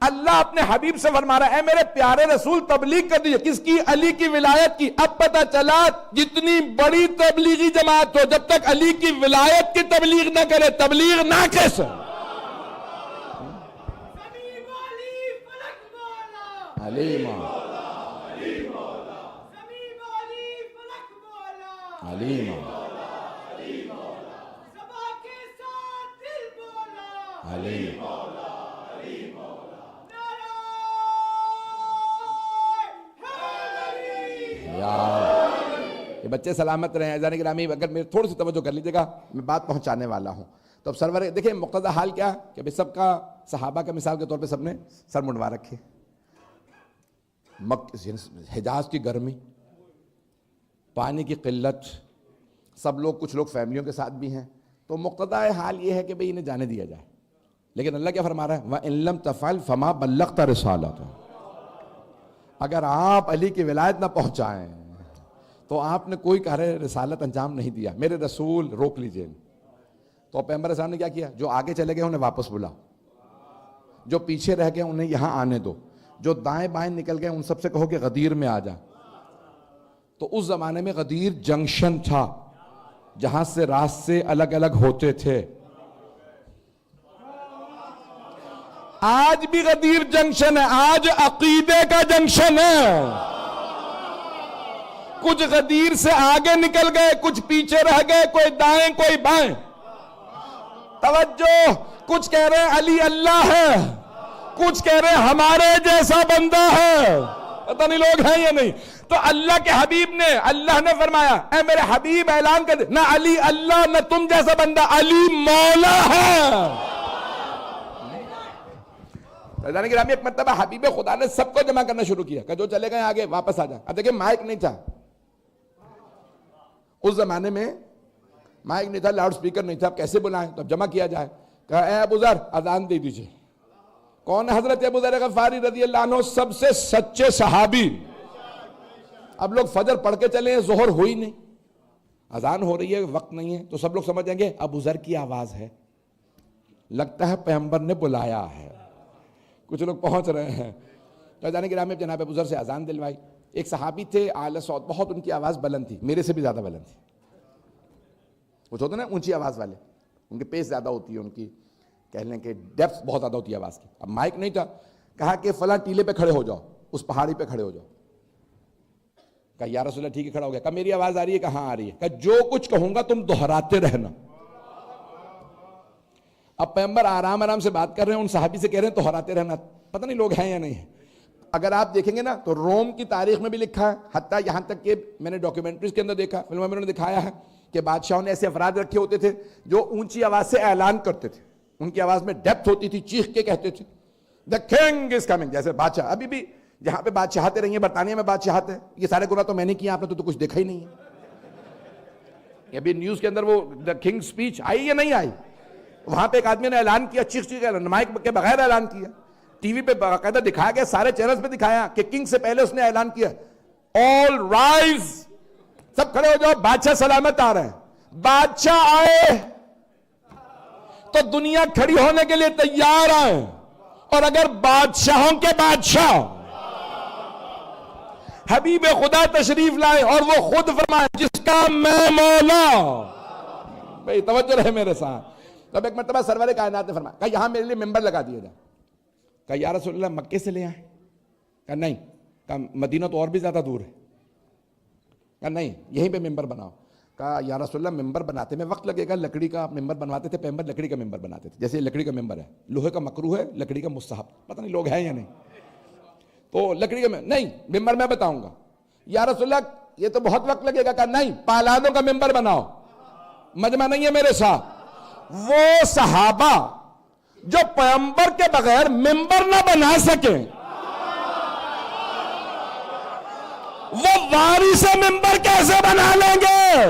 اللہ اپنے حبیب سے فرما رہا ہے اے میرے پیارے رسول تبلیغ کر دیجئے. کس کی؟ علی کی ولایت کی. اب پتہ چلا جتنی بڑی تبلیغی جماعت ہو, جب تک علی کی ولایت کی تبلیغ نہ کرے تبلیغ نہ کیسے. علی مولا, علی مولا, علی مولا. یہ بچے سلامت رہے ہیں. عزیزان گرامی اگر میرے تھوڑی سی توجہ کر لیجیے گا, میں بات پہنچانے والا ہوں. تو اب سرور دیکھیں مقتضی حال کیا کہ سب کا صحابہ کا مثال کے طور پہ سب نے سر منڈوا رکھے. حجاز کی گرمی, پانی کی قلت, سب لوگ کچھ لوگ فیملیوں کے ساتھ بھی ہیں. تو مقتضی حال یہ ہے کہ بھئی انہیں جانے دیا جائے. لیکن اللہ کیا فرما رہا ہے, وَإِن لَمْ تَفْعَلْ فَمَا بَلَّغْتَ رِسَالَتَهُ. اگر آپ علی کی ولایت نہ پہنچائیں تو آپ نے کوئی کہہ رہے رسالت انجام نہیں دیا. میرے رسول روک لیجئے. تو پیغمبر اسلام نے کیا کیا, جو آگے چلے گئے انہیں واپس بلا, جو پیچھے رہ گئے انہیں یہاں آنے دو, جو دائیں بائیں نکل گئے ان سب سے کہو کہ غدیر میں آ جا. تو اس زمانے میں غدیر جنکشن تھا جہاں سے راستے الگ الگ ہوتے تھے. آج بھی غدیر جنکشن ہے, آج عقیدے کا جنکشن ہے. کچھ غدیر سے آگے نکل گئے, کچھ پیچھے رہ گئے, کوئی دائیں کوئی بائیں. توجہ, کچھ کہہ رہے ہیں علی اللہ ہے, کچھ کہہ رہے ہیں ہمارے جیسا بندہ ہے. پتہ نہیں لوگ ہیں یا نہیں. تو اللہ کے حبیب نے, اللہ نے فرمایا اے میرے حبیب اعلان کر دے, نہ علی اللہ نہ تم جیسا بندہ, علی مولا ہے. رضوان گرامی ایک مرتبہ حبیب خدا نے سب کو جمع کرنا شروع کیا کہ جو چلے گئے آگے واپس آ جائیں. اب دیکھیں مائک نہیں تھا اس زمانے میں, مائک نہیں تھا, لاؤڈ سپیکر نہیں تھا, اب کیسے بلائیں؟ تو اب جمع کیا جائے. کہا اے ابو ذر اذان دے دیجئے. کون ہے؟ حضرت ابو ذر غفاری رضی اللہ عنہ, سب سے سچے صحابی. اب لوگ فجر پڑھ کے چلے ہیں, ظہر ہوئی نہیں, اذان ہو رہی ہے, وقت نہیں ہے, تو سب لوگ سمجھ جائیں گے ابو ذر کی آواز ہے, لگتا ہے پیغمبر نے بلایا ہے. کچھ لوگ پہنچ رہے ہیں. تو جانے کے میں جناب ابو ذر سے اذان دلوائی. ایک صحابی تھے اعلی صوت, بہت ان کی آواز بلند تھی, میرے سے بھی زیادہ بلند تھی. کچھ ہوتے نا اونچی آواز والے, ان کے پیس زیادہ ہوتی ہے, ان کی کہہ لیں کہ ڈیپتھ بہت زیادہ ہوتی ہے آواز کی. اب مائک نہیں تھا, کہا کہ فلاں ٹیلے پہ کھڑے ہو جاؤ, اس پہاڑی پہ کھڑے ہو جاؤ. کہا یا رسول اللہ ٹھیک ہے, کھڑا ہو گیا. کہا میری آواز آ رہی ہے؟ کہا ہاں آ رہی ہے. کہا جو کچھ کہوں گا تم دہراتے رہنا. اب پیغمبر آرام آرام سے بات کر رہے ہیں, ان صحابی سے کہہ رہے ہیں دہراتے رہنا. پتہ نہیں لوگ ہیں یا نہیں ہیں. اگر آپ دیکھیں گے نا تو روم کی تاریخ میں بھی لکھا ہے, حتیٰ یہاں تک کہ میں نے ڈاکیومنٹریز کے اندر دیکھا, فلموں میں انہوں نے دکھایا ہے کہ بادشاہوں نے ایسے افراد رکھے ہوتے تھے جو اونچی آواز سے اعلان کرتے تھے. ان کی آواز میں ڈیپتھ ہوتی تھی, چیخ کے کہتے تھے the king is coming. جیسے بادشاہ, ابھی بھی جہاں پہ بادشاہتیں رہی ہیں, برطانیہ میں بادشاہت ہے, یہ سارے گناہ تو میں نے کیا, آپ نے تو کچھ دیکھا ہی نہیں ہے. ابھی نیوز کے اندر وہ the king speech آئی یا نہیں آئی؟ وہاں پہ ایک آدمی نے اعلان کیا, چیخ چیخ کے, مائک کے بغیر اعلان کیا, ٹی وی پہ باقاعدہ دکھایا گیا, سارے چینلز پہ دکھایا کہ کنگ سے پہلے اس نے اعلان کیا all rise, سب کھڑے ہو جاؤ, بادشاہ سلامت آ رہے ہیں. بادشاہ آئے تو دنیا کھڑی ہونے کے لیے تیار آئے, اور اگر بادشاہوں کے بادشاہ حبیب خدا تشریف لائے اور وہ خود فرمائے جس کا میں مولا. بھئی توجہ رہے میرے ساتھ. تب ایک مرتبہ سرور کائنات نے فرمایا, کہا یہاں میرے لیے ممبر لگا دیا جائے. کہا یا رسول اللہ مکے سے لے آئیں؟ کہا نہیں. کہا مدینہ تو اور بھی زیادہ دور ہے. کہا نہیں, یہیں پہ ممبر بناؤ. کہا یا رسول اللہ ممبر بناتے میں وقت لگے گا, لکڑی کا ممبر بنواتے تھے پیغمبر, لکڑی کا ممبر بناتے تھے. جیسے لکڑی کا ممبر ہے, لوہے کا مکروہ ہے, لکڑی کا مستحب. پتہ نہیں لوگ ہیں یا نہیں. تو لکڑی کا نہیں, ممبر میں بتاؤں گا. یا رسول اللہ یہ تو بہت وقت لگے گا. کہا نہیں, پالانوں کا ممبر بناؤ. مجمع نہیں ہے میرے ساتھ. وہ صحابہ جو پیغمبر کے بغیر ممبر نہ بنا سکیں, وہ وارث ممبر کیسے بنا لیں گے؟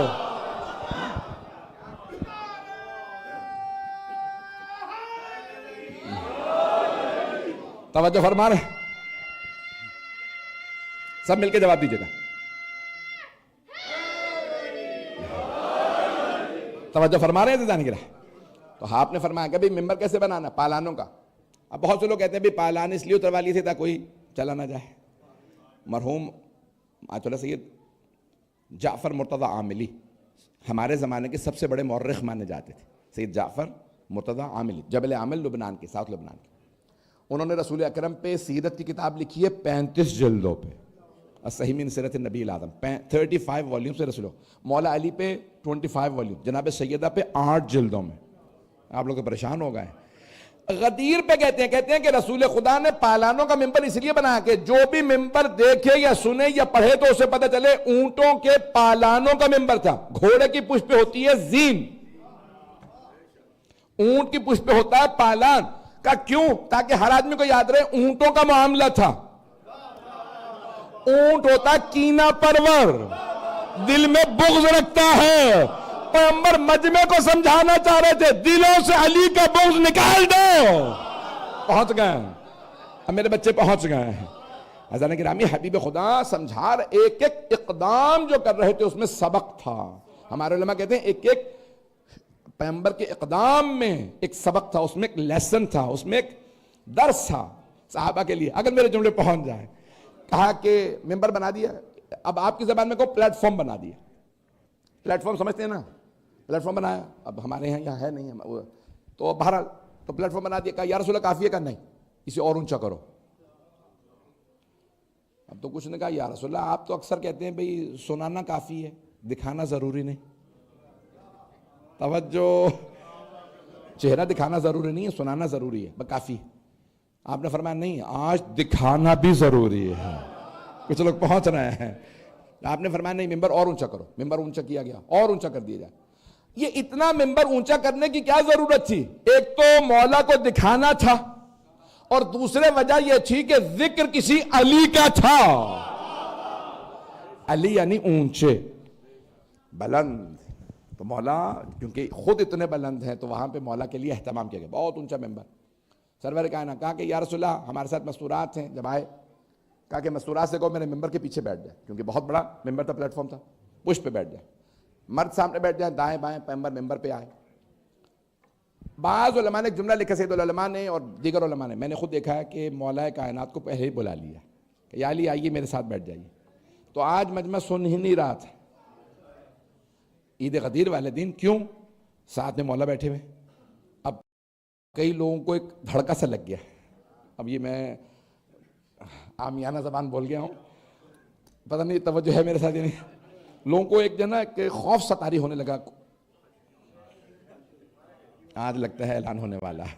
توجہ فرما رہے, سب مل کے جواب دیجیے گا. توجہ فرما رہے ہیں جانے کے رہے. تو آپ نے فرمایا کہ بھئی ممبر کیسے بنانا؟ پالانوں کا. اب بہت سے لوگ کہتے ہیں بھئی پالان اس لیے اتروا لیے تھے تاکہ کوئی چلا نہ جائے. مرحوم آیت اللہ سید جعفر مرتضی عاملی ہمارے زمانے کے سب سے بڑے مورخ مانے جاتے تھے. سید جعفر مرتضی عاملی, جبل عامل لبنان کے, ساؤتھ لبنان کے. انہوں نے رسول اکرم پہ سیرت کی کتاب لکھی ہے 35 جلدوں پہ, الصحیح من سیرت النبی الاعظم, 35 والیوم سے رسولوں. مولا علی پہ 25 والیوم, جناب سیدہ پہ 8 جلدوں میں. آپ لوگ پریشان ہو گئے. غدیر پہ کہتے ہیں کہ رسول خدا نے پالانوں کا ممبر اس لیے بنایا کہ جو بھی ممبر دیکھے یا سنے یا پڑھے تو اسے پتہ چلے اونٹوں کے پالانوں کا ممبر تھا. گھوڑے کی پشت پہ ہوتی ہے زین, اونٹ کی پشت پہ ہوتا ہے پالان. کا کیوں؟ تاکہ ہر آدمی کو یاد رہے اونٹوں کا معاملہ تھا. اونٹ ہوتا ہے کینہ پرور, دل میں بغض رکھتا ہے. پیغمبر مجمع کو سمجھانا چاہ رہے تھے دلوں سے علی کا بغض نکال دو. پہنچ گئے, اب میرے بچے پہنچ گئے ہیں. حضرت گرامی حبیب خدا سمجھا رہے, ایک ایک اقدام جو کر رہے تھے اس میں سبق تھا. ہمارے علماء کہتے ہیں ایک ایک پیغمبر کے اقدام میں ایک سبق تھا, اس میں ایک لیسن تھا, اس میں ایک درس تھا صحابہ کے لیے. اگر میرے جملے پہنچ جائیں, کہا کہ ممبر بنا دیا, اب آپ کی زبان میں کو پلیٹ فارم بنا دیا. پلیٹ فارم سمجھتے ہیں نا, پلیٹ فارم بنایا. اب ہمارے یہاں ہے نہیں, تو بہرحال تو پلیٹ فارم بنا دیا. کہا یا رسول اللہ کافی ہے؟ کہا نہیں, اسے اور اونچا کرو. اب تو کچھ نے کہا یا رسول اللہ آپ تو اکثر کہتے ہیں بھئی سنانا کافی ہے, دکھانا ضروری نہیں. توجہ, چہرہ دکھانا ضروری نہیں ہے, سنانا ضروری ہے, بس کافی. آپ نے فرمایا نہیں, آج دکھانا بھی ضروری ہے. کچھ لوگ پہنچ رہے ہیں. آپ نے فرمایا نہیں, ممبر اور اونچا کرو. ممبر اونچا کیا گیا, اور اونچا کر دیا جائے. یہ اتنا ممبر اونچا کرنے کی کیا ضرورت تھی؟ ایک تو مولا کو دکھانا تھا, اور دوسرے وجہ یہ تھی کہ ذکر کسی علی کا تھا. علی یعنی اونچے, بلند, تو مولا کیونکہ خود اتنے بلند ہیں تو وہاں پہ مولا کے لیے اہتمام کیا گیا، بہت اونچا ممبر. سرور کائنات کہا کہ یا رسول اللہ ہمارے ساتھ مستورات ہیں. جب آئے کہا کہ مستورات سے کہو میرے ممبر کے پیچھے بیٹھ جائے، کیونکہ بہت بڑا ممبر تھا، پلیٹ فارم تھا، پشت پہ بیٹھ جائے. مرد سامنے بیٹھ جائیں، دائیں بائیں پیغمبر ممبر پہ آئے. بعض علماء نے ایک جملہ لکھا، سید العلماء نے اور دیگر علماء نے، میں نے خود دیکھا ہے کہ مولا کائنات کو پہلے ہی بلا لیا کہ یا علی آئیے میرے ساتھ بیٹھ جائیے. تو آج مجمع سن ہی نہیں رہا تھا عید غدیر والے دن، کیوں؟ ساتھ میں مولا بیٹھے ہوئے. اب کئی لوگوں کو ایک دھڑکا سا لگ گیا. اب یہ میں عامیانہ زبان بول گیا ہوں، پتہ نہیں توجہ ہے میرے ساتھ یا نہیں. لوگوں کو ایک جو نا کہ خوف ستاری ہونے لگا، آج لگتا ہے اعلان ہونے والا ہے.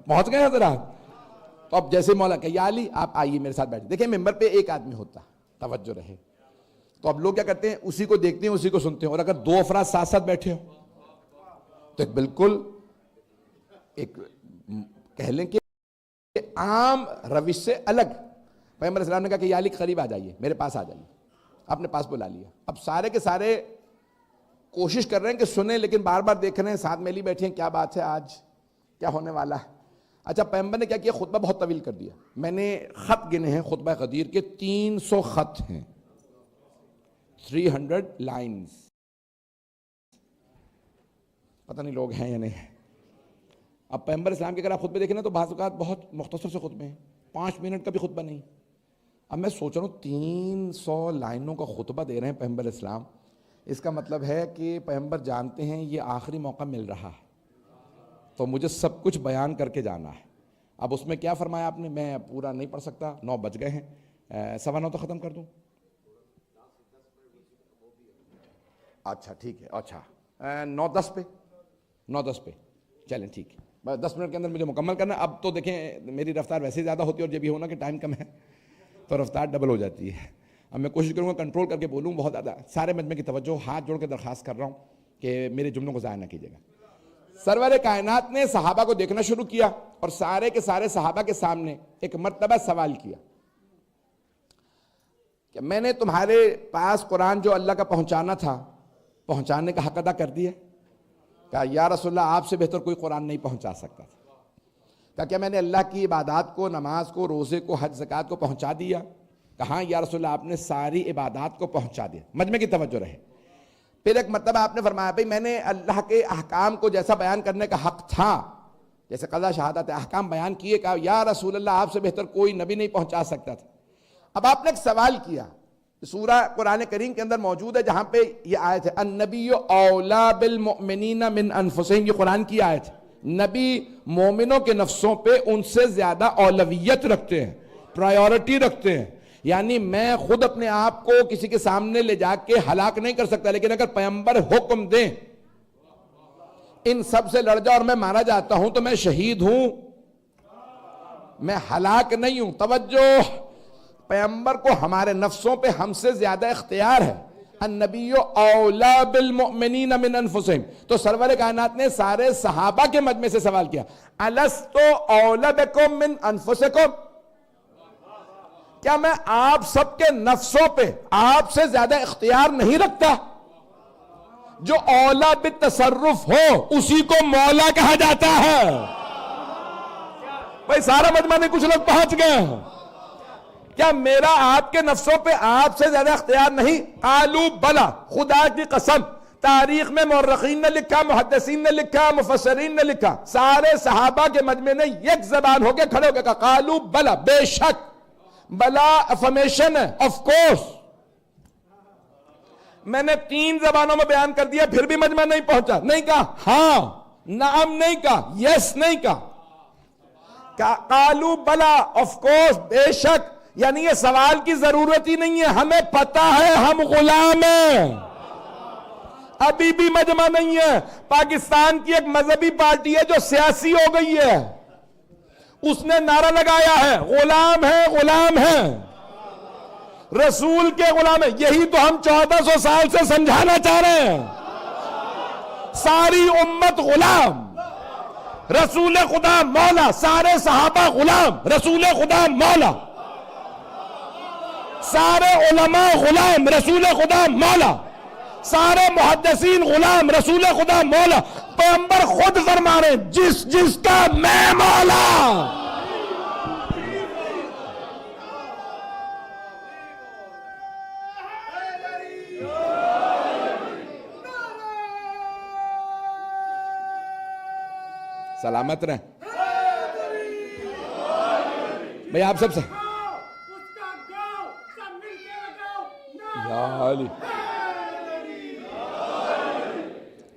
پہنچ گئے حضرات. تو اب جیسے مولا کہ یا علی آپ آئیے میرے ساتھ بیٹھے. دیکھیں ممبر پہ ایک آدمی ہوتا، توجہ رہے. تو اب لوگ کیا کرتے ہیں، اسی کو دیکھتے ہیں، اسی کو سنتے ہیں. اور اگر دو افراد ساتھ ساتھ بیٹھے ہو تو ایک بالکل ایک کہہ لیں کہ عام روش سے الگ. پیغمبر اسلام نے کہا کہ یا علی قریب آ جائیے، میرے پاس آ جائیے. اپنے پاس بلا لیا. اب سارے کے سارے کوشش کر رہے ہیں کہ سنیں، لیکن بار بار دیکھ رہے ہیں ساتھ میں لی بیٹھے ہیں، کیا بات ہے، آج کیا ہونے والا ہے. اچھا پیغمبر نے کیا کیا، خطبہ بہت طویل کر دیا. میں نے خط گنے ہیں خطبہ غدیر کے، 300 خط ہیں، 300 لائنز. پتہ نہیں لوگ ہیں یا نہیں. اب پیغمبر اسلام کے اگر آپ خطبے دیکھیں نا تو بعض اوقات بہت مختصر سے خطبے ہیں، 5 منٹ کا بھی خطبہ نہیں. اب میں سوچ رہا ہوں 300 لائنوں کا خطبہ دے رہے ہیں پیغمبر اسلام. اس کا مطلب ہے کہ پیغمبر جانتے ہیں یہ آخری موقع مل رہا ہے تو مجھے سب کچھ بیان کر کے جانا ہے. اب اس میں کیا فرمایا آپ نے، میں پورا نہیں پڑھ سکتا، 9 بج گئے ہیں، 9:15 تو ختم کر دوں. اچھا ٹھیک ہے، اچھا 9:10 پہ 9:10 پہ چلیں ٹھیک ہے. بس 10 منٹ کے اندر مجھے مکمل کرنا. اب تو دیکھیں میری رفتار ویسے زیادہ ہوتی ہے، اور جب یہ ہونا کہ ٹائم کم ہے تو رفتار ڈبل ہو جاتی ہے. اب میں کوشش کروں گا کنٹرول کر کے بولوں بہت زیادہ. سارے مجمع کی توجہ ہاتھ جوڑ کے درخواست کر رہا ہوں کہ میرے جملوں کو ضائع نہ کیجیے گا. سرور کائنات نے صحابہ کو دیکھنا شروع کیا اور سارے کے سارے صحابہ کے سامنے ایک مرتبہ سوال کیا کہ میں نے تمہارے پاس قرآن جو اللہ کا پہنچانا تھا، پہنچانے کا حق ادا کر دیا. کہا یا رسول اللہ آپ سے بہتر کوئی قرآن نہیں پہنچا سکتا تھا. کہا کیا میں نے اللہ کی عبادات کو، نماز کو، روزے کو، حج زکوٰۃ کو پہنچا دیا؟ کہا یا رسول اللہ آپ نے ساری عبادات کو پہنچا دیا. مجمع کی توجہ رہے. پھر ایک مرتبہ آپ نے فرمایا بھئی میں نے اللہ کے احکام کو جیسا بیان کرنے کا حق تھا، جیسے قضا شہادت احکام بیان کیے، کہا یا رسول اللہ آپ سے بہتر کوئی نبی نہیں پہنچا سکتا تھا. اب آپ نے ایک سوال کیا، سورہ قرآن کریم کے اندر موجود ہے جہاں پہ یہ آیت ہے النبی اولا بالمؤمنین من انفسہم. یہ قرآن کی آیت ہے. نبی مومنوں کے نفسوں پہ ان سے زیادہ اولویت رکھتے ہیں، پرائیورٹی رکھتے ہیں. یعنی میں خود اپنے آپ کو کسی کے سامنے لے جا کے ہلاک نہیں کر سکتا، لیکن اگر پیغمبر حکم دیں ان سب سے لڑ جا اور میں مارا جاتا ہوں تو میں شہید ہوں، میں ہلاک نہیں ہوں. توجہ، پیغمبر کو ہمارے نفسوں پہ ہم سے زیادہ اختیار ہے. النبی اولا بالمؤمنین من انفسہم. تو سرور کائنات نے سارے صحابہ کے مجمع سے سوال کیا الست اولا بکم من انفسکم، کیا میں آپ سب کے نفسوں پہ آپ سے زیادہ اختیار نہیں رکھتا؟ جو اولا بالتصرف ہو اسی کو مولا کہا جاتا ہے. بھئی سارا مجمع میں کچھ لوگ پہنچ گئے ہیں. کیا میرا آپ کے نفسوں پہ آپ سے زیادہ اختیار نہیں؟ قالوا بلا، خدا کی قسم. تاریخ میں مورخین نے لکھا، محدثین نے لکھا، مفسرین نے لکھا، سارے صحابہ کے مجمع نے یک زبان ہو کے کھڑے ہو کے کہا قالوا بلا، بے شک. بلا افرمیشن ہے، آف کورس. میں نے 3 زبانوں میں بیان کر دیا پھر بھی مجمع نہیں پہنچا. نہیں کہا ہاں، نعم نہیں کہا، یس نہیں کہا. قالوا بلا، آف کورس، بے شک. یعنی یہ سوال کی ضرورت ہی نہیں ہے، ہمیں پتہ ہے ہم غلام ہیں. ابھی بھی مجمع نہیں ہے. پاکستان کی ایک مذہبی پارٹی ہے جو سیاسی ہو گئی ہے، اس نے نعرہ لگایا ہے غلام ہے، غلام ہے، رسول کے غلام ہے. یہی تو ہم 1400 سال سے سمجھانا چاہ رہے ہیں. ساری امت غلام، رسول خدا مولا. سارے صحابہ غلام، رسول خدا مولا. سارے علماء غلام، رسول خدا مولا. سارے محدثین غلام رسول خدا مولا، پیغمبر خود فرما رہے ہیں جس جس کا میں مولا. سلامت رہیں بھئی آپ سب سے یا علی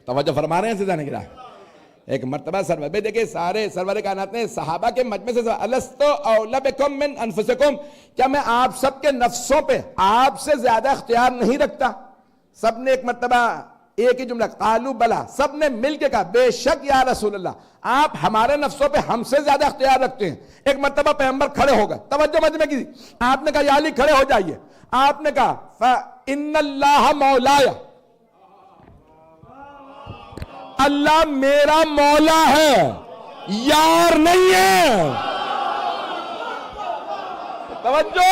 توجہ فرما رہے ہیں سیدھانے گرا. ایک مرتبہ سرور بھئی دیکھیں سارے سرور کائنات نے صحابہ کے مجمع سے الستو اولا بکم من انفسکم، کیا میں آپ سب کے نفسوں پہ آپ سے زیادہ اختیار نہیں رکھتا؟ سب نے ایک مرتبہ ایک ہی جملہ قالو بلا، سب نے مل کے کہا بے شک یا رسول اللہ آپ ہمارے نفسوں پہ ہم سے زیادہ اختیار رکھتے ہیں. ایک مرتبہ پیغمبر کھڑے ہو گئے، توجہ مجمع کی، آپ نے کہا یا علی کھڑے ہو جائیے. آپ نے کہا فَإِنَّ اللَّهَ مَوْلَايَ، اللہ میرا مولا ہے، یار نہیں ہے. توجہ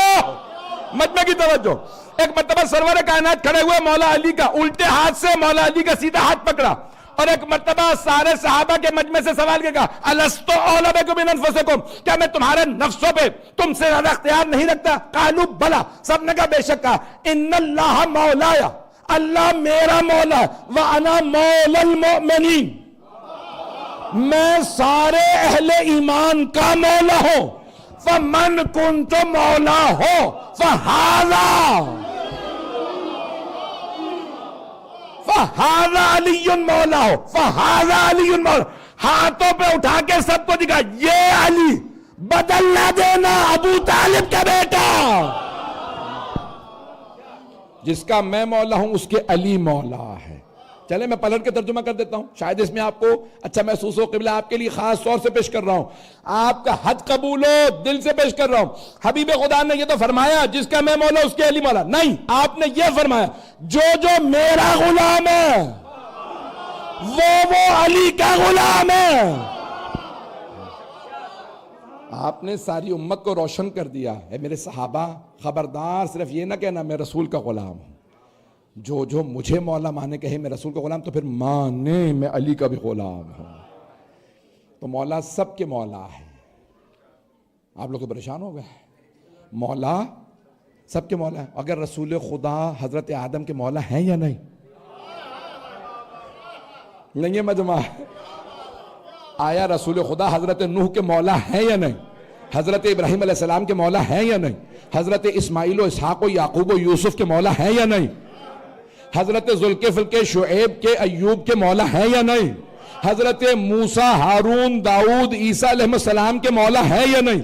مجمع کی توجہ. ایک مرتبہ سرور کائنات کھڑے ہوئے، مولا علی کا الٹے ہاتھ سے مولا علی کا سیدھا ہاتھ پکڑا، اور ایک مرتبہ سارے صحابہ کے مجمع سے سوال کیا، الستو اولا بکم من انفسکم، کیا میں تمہارے نفسوں پہ تم سے زیادہ اختیار نہیں رکھتا؟ قالو بلا، سب نے کہا بے شک. کہا ان اللہ مولایا، اللہ میرا مولا، وانا مولا المؤمنین، میں سارے اہل ایمان کا مولا ہوں. فمن کنت مولا ہو فہذا علی مولا ہو، فہذا علی مولا. ہاتھوں پہ اٹھا کے سب کو دکھا یہ علی، بدل نہ دینا، ابو طالب کا بیٹا. جس کا میں مولا ہوں اس کے علی مولا ہے. چلے میں پلٹ کے ترجمہ کر دیتا ہوں، شاید اس میں آپ کو اچھا محسوس ہو. قبلہ آپ کے لیے خاص طور سے پیش کر رہا ہوں، آپ کا حج قبول ہو، دل سے پیش کر رہا ہوں. حبیب خدا نے یہ تو فرمایا جس کا میں مولا اس کے علی مولا نہیں، آپ نے یہ فرمایا جو میرا غلام ہے وہ علی کا غلام ہے. آپ نے ساری امت کو روشن کر دیا ہے. میرے صحابہ خبردار صرف یہ نہ کہنا میں رسول کا غلام ہوں، جو مجھے مولا مانے کہے میں رسول کا غلام، تو پھر مانے میں علی کا بھی غلام ہوں. تو مولا سب کے مولا ہے. آپ لوگ تو پریشان ہو گئے، مولا سب کے مولا ہے. اگر رسول خدا حضرت آدم کے مولا ہیں یا نہیں؟ نہیں ہے مجمع. آیا رسول خدا حضرت نوح کے مولا ہیں یا نہیں؟ حضرت ابراہیم علیہ السلام کے مولا ہیں یا نہیں؟ حضرت اسماعیل و اسحاق و یعقوب و یوسف کے مولا ہیں یا نہیں؟ حضرت ذوالکفل کے شعیب کے ایوب کے مولا ہیں یا نہیں؟ حضرت موسیٰ ہارون داؤد عیسیٰ علیہ السلام کے مولا ہیں یا نہیں؟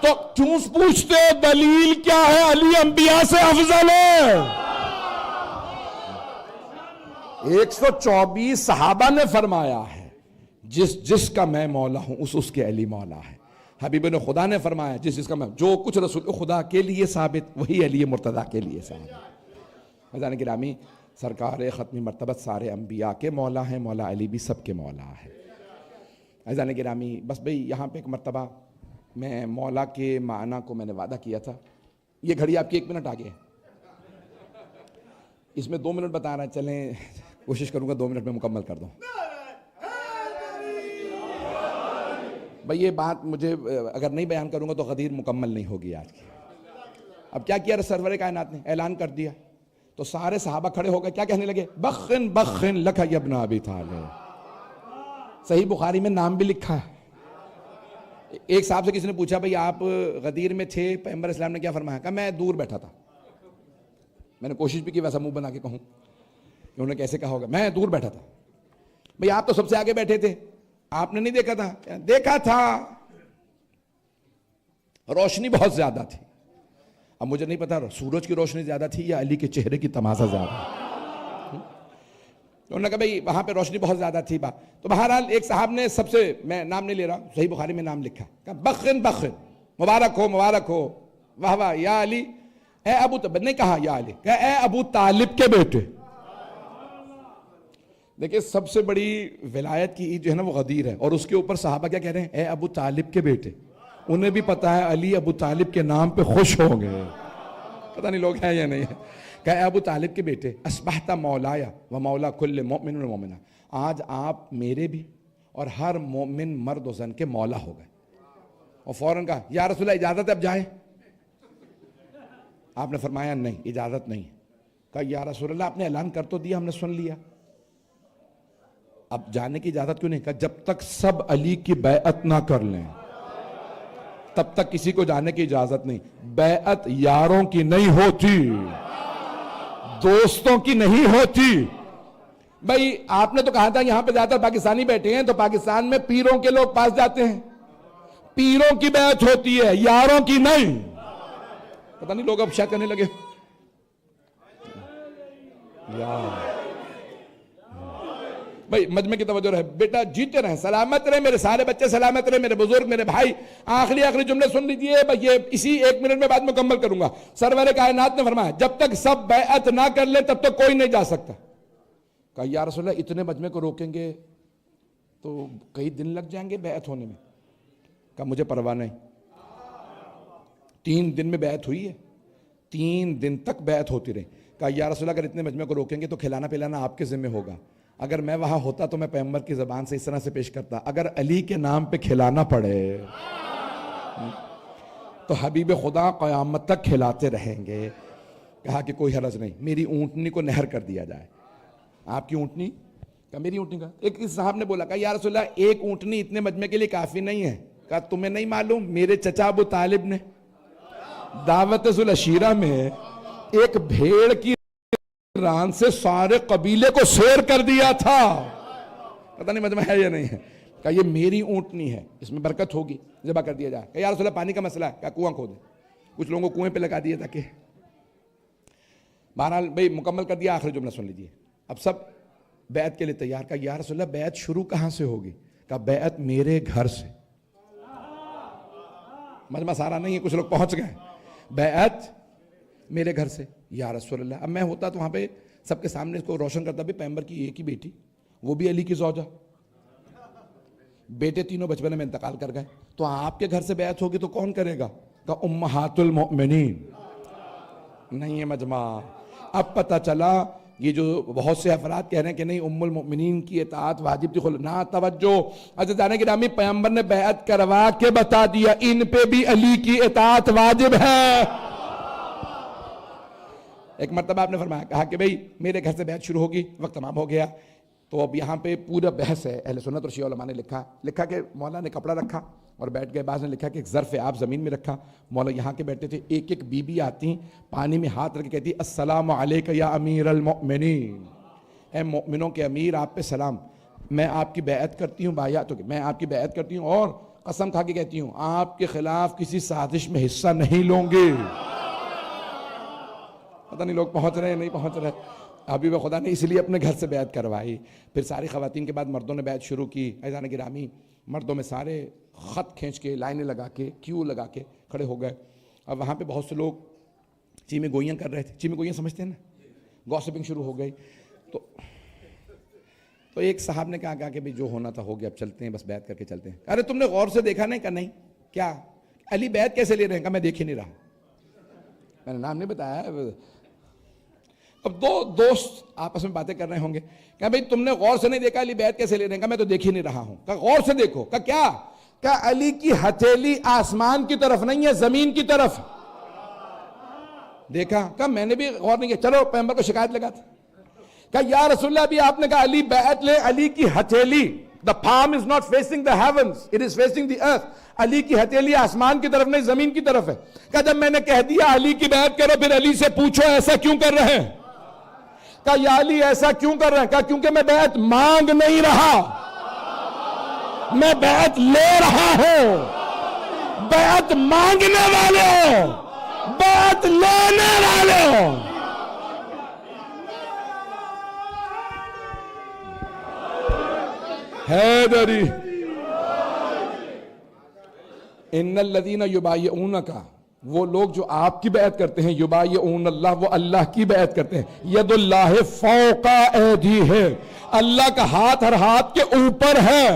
تو کیوں پوچھتے ہو دلیل کیا ہے؟ علی انبیاء سے افضل ہے. 124 صحابہ نے فرمایا ہے جس کا میں مولا ہوں اس کے علی مولا ہے. حبیب نے خدا نے فرمایا جس کا میں، جو کچھ رسول خدا کے لیے ثابت وہی علی مرتضیٰ کے لیے ثابت. عزیزان گرامی، سرکار ختمی مرتبت سارے انبیاء کے مولا ہیں، مولا علی بھی سب کے مولا ہے. عزیزان گرامی، بس بھئی یہاں پہ ایک مرتبہ میں مولا کے معنی کو میں نے وعدہ کیا تھا. یہ گھڑی آپ کی 1 منٹ آگے ہے، اس میں 2 منٹ بتا رہا ہے. چلیں کوشش کروں گا 2 منٹ میں مکمل کر دوں. بھئی یہ بات مجھے اگر نہیں بیان کروں گا تو غدیر مکمل نہیں ہوگی آج کی. اب کیا کیا سرور کائنات نے؟ اعلان کر دیا. تو سارے صحابہ کھڑے ہو گئے، کیا کہنے لگے؟ بخن بخن لک یا ابن ابی طالب. صحیح بخاری میں نام بھی لکھا ہے. ایک صاحب سے کسی نے پوچھا بھئی آپ غدیر میں تھے، پیغمبر اسلام نے کیا فرمایا؟ کہا میں دور بیٹھا تھا. میں نے کوشش بھی کی ویسا منہ بنا کے کہوں کہ انہوں نے کیسے کہا ہوگا. میں دور بیٹھا تھا. بھئی آپ تو سب سے آگے بیٹھے تھے، آپ نے نہیں دیکھا تھا؟ دیکھا تھا، روشنی بہت زیادہ تھی. اب مجھے نہیں پتا سورج کی روشنی زیادہ تھی یا علی کے چہرے کی تماشا زیادہ. تو انہوں نے کہا بھئی وہاں پہ روشنی بہت زیادہ تھی. تو بہرحال ایک صاحب نے سب سے، میں نام نہیں لے رہا، صحیح بخاری میں نام لکھا، کہا بخن بخن، مبارک ہو مبارک ہو، واہ واہ یا علی، اے ابو طالب. نہیں کہا یا علی، کہا اے ابو طالب کے بیٹے. دیکھیں سب سے بڑی ولایت کی عید جو ہے نا وہ غدیر ہے، اور اس کے اوپر صحابہ کیا کہہ رہے ہیں؟ اے ابو طالب کے بیٹے. انہیں بھی پتا ہے علی ابو طالب کے نام پہ خوش ہوں گے. پتہ نہیں لوگ ہیں یا نہیں ہے. کہ اے ابو طالب کے بیٹے اصبحت مولایا و مولا کل مومن و مومنہ، آج آپ میرے بھی اور ہر مومن مرد و زن کے مولا ہو گئے. اور فوراً کہا یا رسول اللہ اجازت ہے اب جائیں؟ آپ نے فرمایا نہیں اجازت نہیں. کہا یا رسول اللہ آپ نے اعلان کر تو دیا، ہم نے سن لیا، اب جانے کی اجازت کیوں نہیں؟ کہا جب تک سب علی کی بیعت نہ کر لیں تب تک کسی کو جانے کی اجازت نہیں. بیعت یاروں کی نہیں ہوتی، دوستوں کی نہیں ہوتی. بھائی آپ نے تو کہا تھا یہاں پہ زیادہ پاکستانی بیٹھے ہیں تو پاکستان میں پیروں کے لوگ پاس جاتے ہیں، پیروں کی بیعت ہوتی ہے، یاروں کی نہیں. پتہ نہیں لوگ اب شک کرنے لگے. بھائی مجمع کی توجہ رہے، بیٹا جیتے رہیں، سلامت رہے، میرے سارے بچے سلامت رہے، میرے بزرگ، میرے بھائی. آخری جملے سن لیجئے، یہ اسی 1 منٹ میں بعد مکمل کروں گا. سرور کائنات نے فرمایا جب تک سب بیعت نہ کر لیں تب تک کوئی نہیں جا سکتا. کہا یا رسول اللہ اتنے مجمع کو روکیں گے تو کئی دن لگ جائیں گے بیعت ہونے میں. کہا مجھے پرواہ نہیں، 3 دن میں بیعت ہوئی ہے، 3 دن تک بیعت ہوتی رہی. کہا یا رسول اللہ اگر اتنے مجمع کو روکیں گے تو کھلانا پلانا آپ کے ذمہ ہوگا. اگر میں وہاں ہوتا تو میں پیغمبر کی زبان سے اس طرح سے پیش کرتا، اگر علی کے نام پہ کھلانا پڑے تو حبیب خدا قیامت تک کھلاتے رہیں گے. کہا کہ کوئی حرج نہیں، میری اونٹنی کو نہر کر دیا جائے. آپ کی اونٹنی؟ کہا میری اونٹنی کا. ایک صاحب نے بولا کہا یا رسول اللہ ایک اونٹنی اتنے مجمع کے لیے کافی نہیں ہے. کہا تمہیں نہیں معلوم میرے چچا ابو طالب نے دعوت ذوالعشیرہ میں ایک بھیڑ کی ران سے سارے قبیلے کو سیر کر دیا تھا. پتہ نہیں مجمع ہے یا نہیں ہے. کہا یہ میری اونٹنی ہے، اس میں برکت ہوگی، ذبح کر دیا جائے. کہا یا رسول اللہ پانی کا مسئلہ ہے. کہا کنواں کھودیں. کچھ لوگوں کو کنویں پہ لگا دیا تاکہ. بہرحال بھائی مکمل کر دیا. آخری جملہ سن لیجیے. اب سب بیعت کے لیے تیار. کہا یا رسول اللہ بیعت شروع کہاں سے ہوگی؟ کہا بیعت میرے گھر سے. مجمع سارا نہیں ہے، کچھ لوگ پہنچ گئے. بیعت میرے گھر سے. یا رسول اللہ اب میں ہوتا تو وہاں پہ سب کے سامنے اس کو روشن کرتا بھی پیغمبر کی ایک ہی بیٹی، وہ بھی علی کی زوجہ، بیٹے تینوں بچپنے میں انتقال کر گئے، تو آپ کے گھر سے بیعت ہوگی تو کون کرے گا؟ کہا امہات المؤمنین. نہیں ہے مجمع. اب پتہ چلا یہ جو بہت سے افراد کہہ رہے ہیں کہ نہیں ام المؤمنین کی اطاعت واجب تھی، نہ توجہ. عزیزان گرامی پیغمبر نے بیعت کروا کے بتا دیا ان پہ بھی علی کی اطاعت واجب ہے. ایک مرتبہ آپ نے فرمایا کہا کہ بھئی میرے گھر سے بیعت شروع ہوگی، وقت تمام ہو گیا. تو اب یہاں پہ پورا بحث ہے. اہل سنت اور شیعہ علماء نے لکھا کہ مولا نے کپڑا رکھا اور بیٹھ گئے. بعض نے لکھا کہ ایک ظرف آپ زمین میں رکھا، مولا یہاں کے بیٹھتے تھے. ایک ایک بی بی آتی پانی میں ہاتھ رکھ کے کہتی السلام علیک یا امیر المؤمنین، اے مؤمنوں کے امیر آپ پہ سلام، میں آپ کی بیعت کرتی ہوں، میں آپ کی بیعت کرتی ہوں اور قسم کھا کے کہتی ہوں آپ کے خلاف کسی سازش میں حصہ نہیں لوں گی. پتہ نہیں لوگ پہنچ رہے ہیں نہیں پہنچ رہے. حبیب خدا نے اس لیے اپنے گھر سے بیعت کروائی. پھر ساری خواتین کے بعد مردوں نے بیعت شروع کی. عزیزان گرامی مردوں میں سارے خط کھینچ کے لائنیں لگا کے کیو لگا کے کھڑے ہو گئے. اب وہاں پہ بہت سے لوگ چیمیں گوئیاں کر رہے تھے. چیمیں گوئیاں سمجھتے ہیں نا؟ گوسپنگ شروع ہو گئی. تو ایک صاحب نے کہا کہ جو ہونا تھا ہو گیا، اب چلتے ہیں، بس بیعت کر کے چلتے ہیں. ارے تم نے غور سے دیکھا نہیں؟ کہا نہیں. کیا علی بیعت کیسے لے رہے ہیں؟ کہا میں دیکھ ہی نہیں رہا، میں نے نام نہیں بتایا. اب دو دوست آپس میں باتیں کر رہے ہوں گے. کہا بھئی تم نے غور سے نہیں دیکھا علی بیعت کیسے لے رہے ہیں؟ کہا میں تو دیکھ ہی نہیں رہا ہوں. کہا غور سے دیکھو. کہا کیا؟ کہا علی کی ہتھیلی آسمان کی طرف نہیں ہے، زمین کی طرف. دیکھا؟ کہا میں نے بھی غور نہیں کیا. چلو پیغمبر کو شکایت لگاتے. کہا یا رسول اللہ ابھی آپ نے کہا علی بیعت لے، علی کی ہتھیلی the palm is not facing the heavens, it is facing the earth. علی کی ہتھیلی آسمان کی طرف نہیں زمین کی طرف ہے. کہا جب میں نے کہہ دیا علی کی بیعت کرو پھر علی سے پوچھو ایسا کیوں کر رہے ہیں؟ کہا یا علی ایسا کیوں کر رہے ہیں؟ کہا کیونکہ میں بیعت مانگ نہیں رہا، میں بیعت لے رہا ہوں. بیعت مانگنے والے ہو، بیعت لینے والے ہو. حیدری ان الذین یبایعونک، وہ لوگ جو آپ کی بیعت کرتے ہیں، یبایعون اللہ، وہ اللہ کی بیعت کرتے ہیں. ید اللہ فوق ایدیہم، اللہ کا ہاتھ ہر ہاتھ کے اوپر ہے،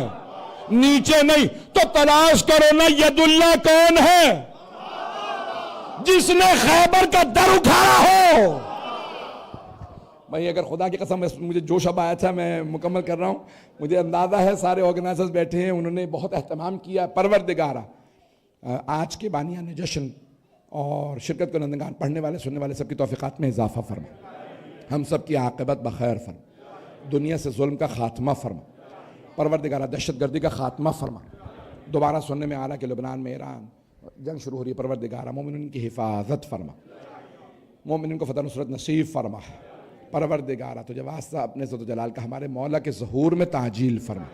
نیچے نہیں. تو تلاش کرو نا ید اللہ کون ہے. جس نے خیبر کا در اکھاڑا ہو. بھائی اگر خدا کی قسم مجھے جوش اب آیا تھا, میں مکمل کر رہا ہوں. مجھے اندازہ ہے سارے آرگنائزرز بیٹھے ہیں, انہوں نے بہت اہتمام کیا. پروردگارہ آج کے بانیان جشن اور شرکت کنندگان, پڑھنے والے سننے والے سب کی توفیقات میں اضافہ فرما, ہم سب کی عاقبت بخیر فرما, دنیا سے ظلم کا خاتمہ فرما. پروردگارہ دہشت گردی کا خاتمہ فرما. دوبارہ سننے میں آ رہا کہ لبنان میں ایران جنگ شروع ہو رہی ہے. پروردگارہ مومنین کی حفاظت فرما, مومنین کو فتح نصرت نصیب فرما. پروردگارہ تجھے واسطہ اپنے عزت و جلال کا ہمارے مولا کے ظہور میں تعجیل فرما,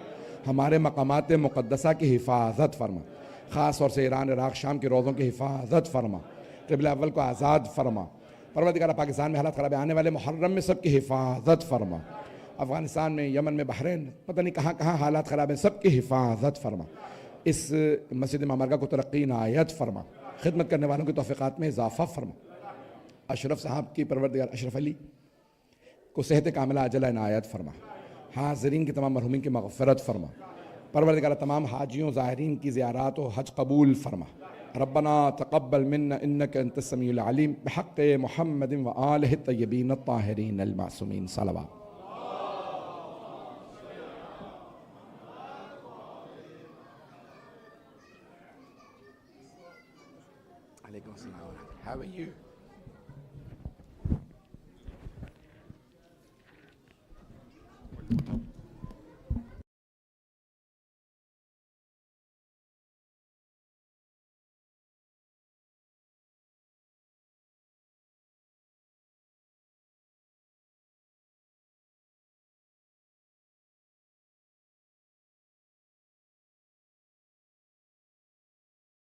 ہمارے مقامات مقدسہ کی حفاظت فرما, خاص طور سے ایران, عراق, شام کے روضوں کی حفاظت فرما. قبلہ اول کو آزاد فرما. پروردگارہ پاکستان میں حالات خراب, آنے والے محرم میں سب کی حفاظت فرما. افغانستان میں, یمن میں, بحرین, پتہ نہیں کہاں کہاں حالات خراب ہیں, سب کی حفاظت فرما. اس مسجد مامرگہ کو ترقی عنایت فرما, خدمت کرنے والوں کی توفیقات میں اضافہ فرما. اشرف صاحب کی پروردگار اشرف علی کو صحت کاملہ عاجلہ عنایت فرما. حاضرین کی تمام مرحومین کی مغفرت فرما. پروردگار تمام حاجیوں زائرین کی زیارات و حج قبول فرما. ربنا تقبل منا انك انت السميع العليم بحق محمد وآلہ الطیبین الطاہرین المعصومین. صلوات. Alaikum assalam. How are you?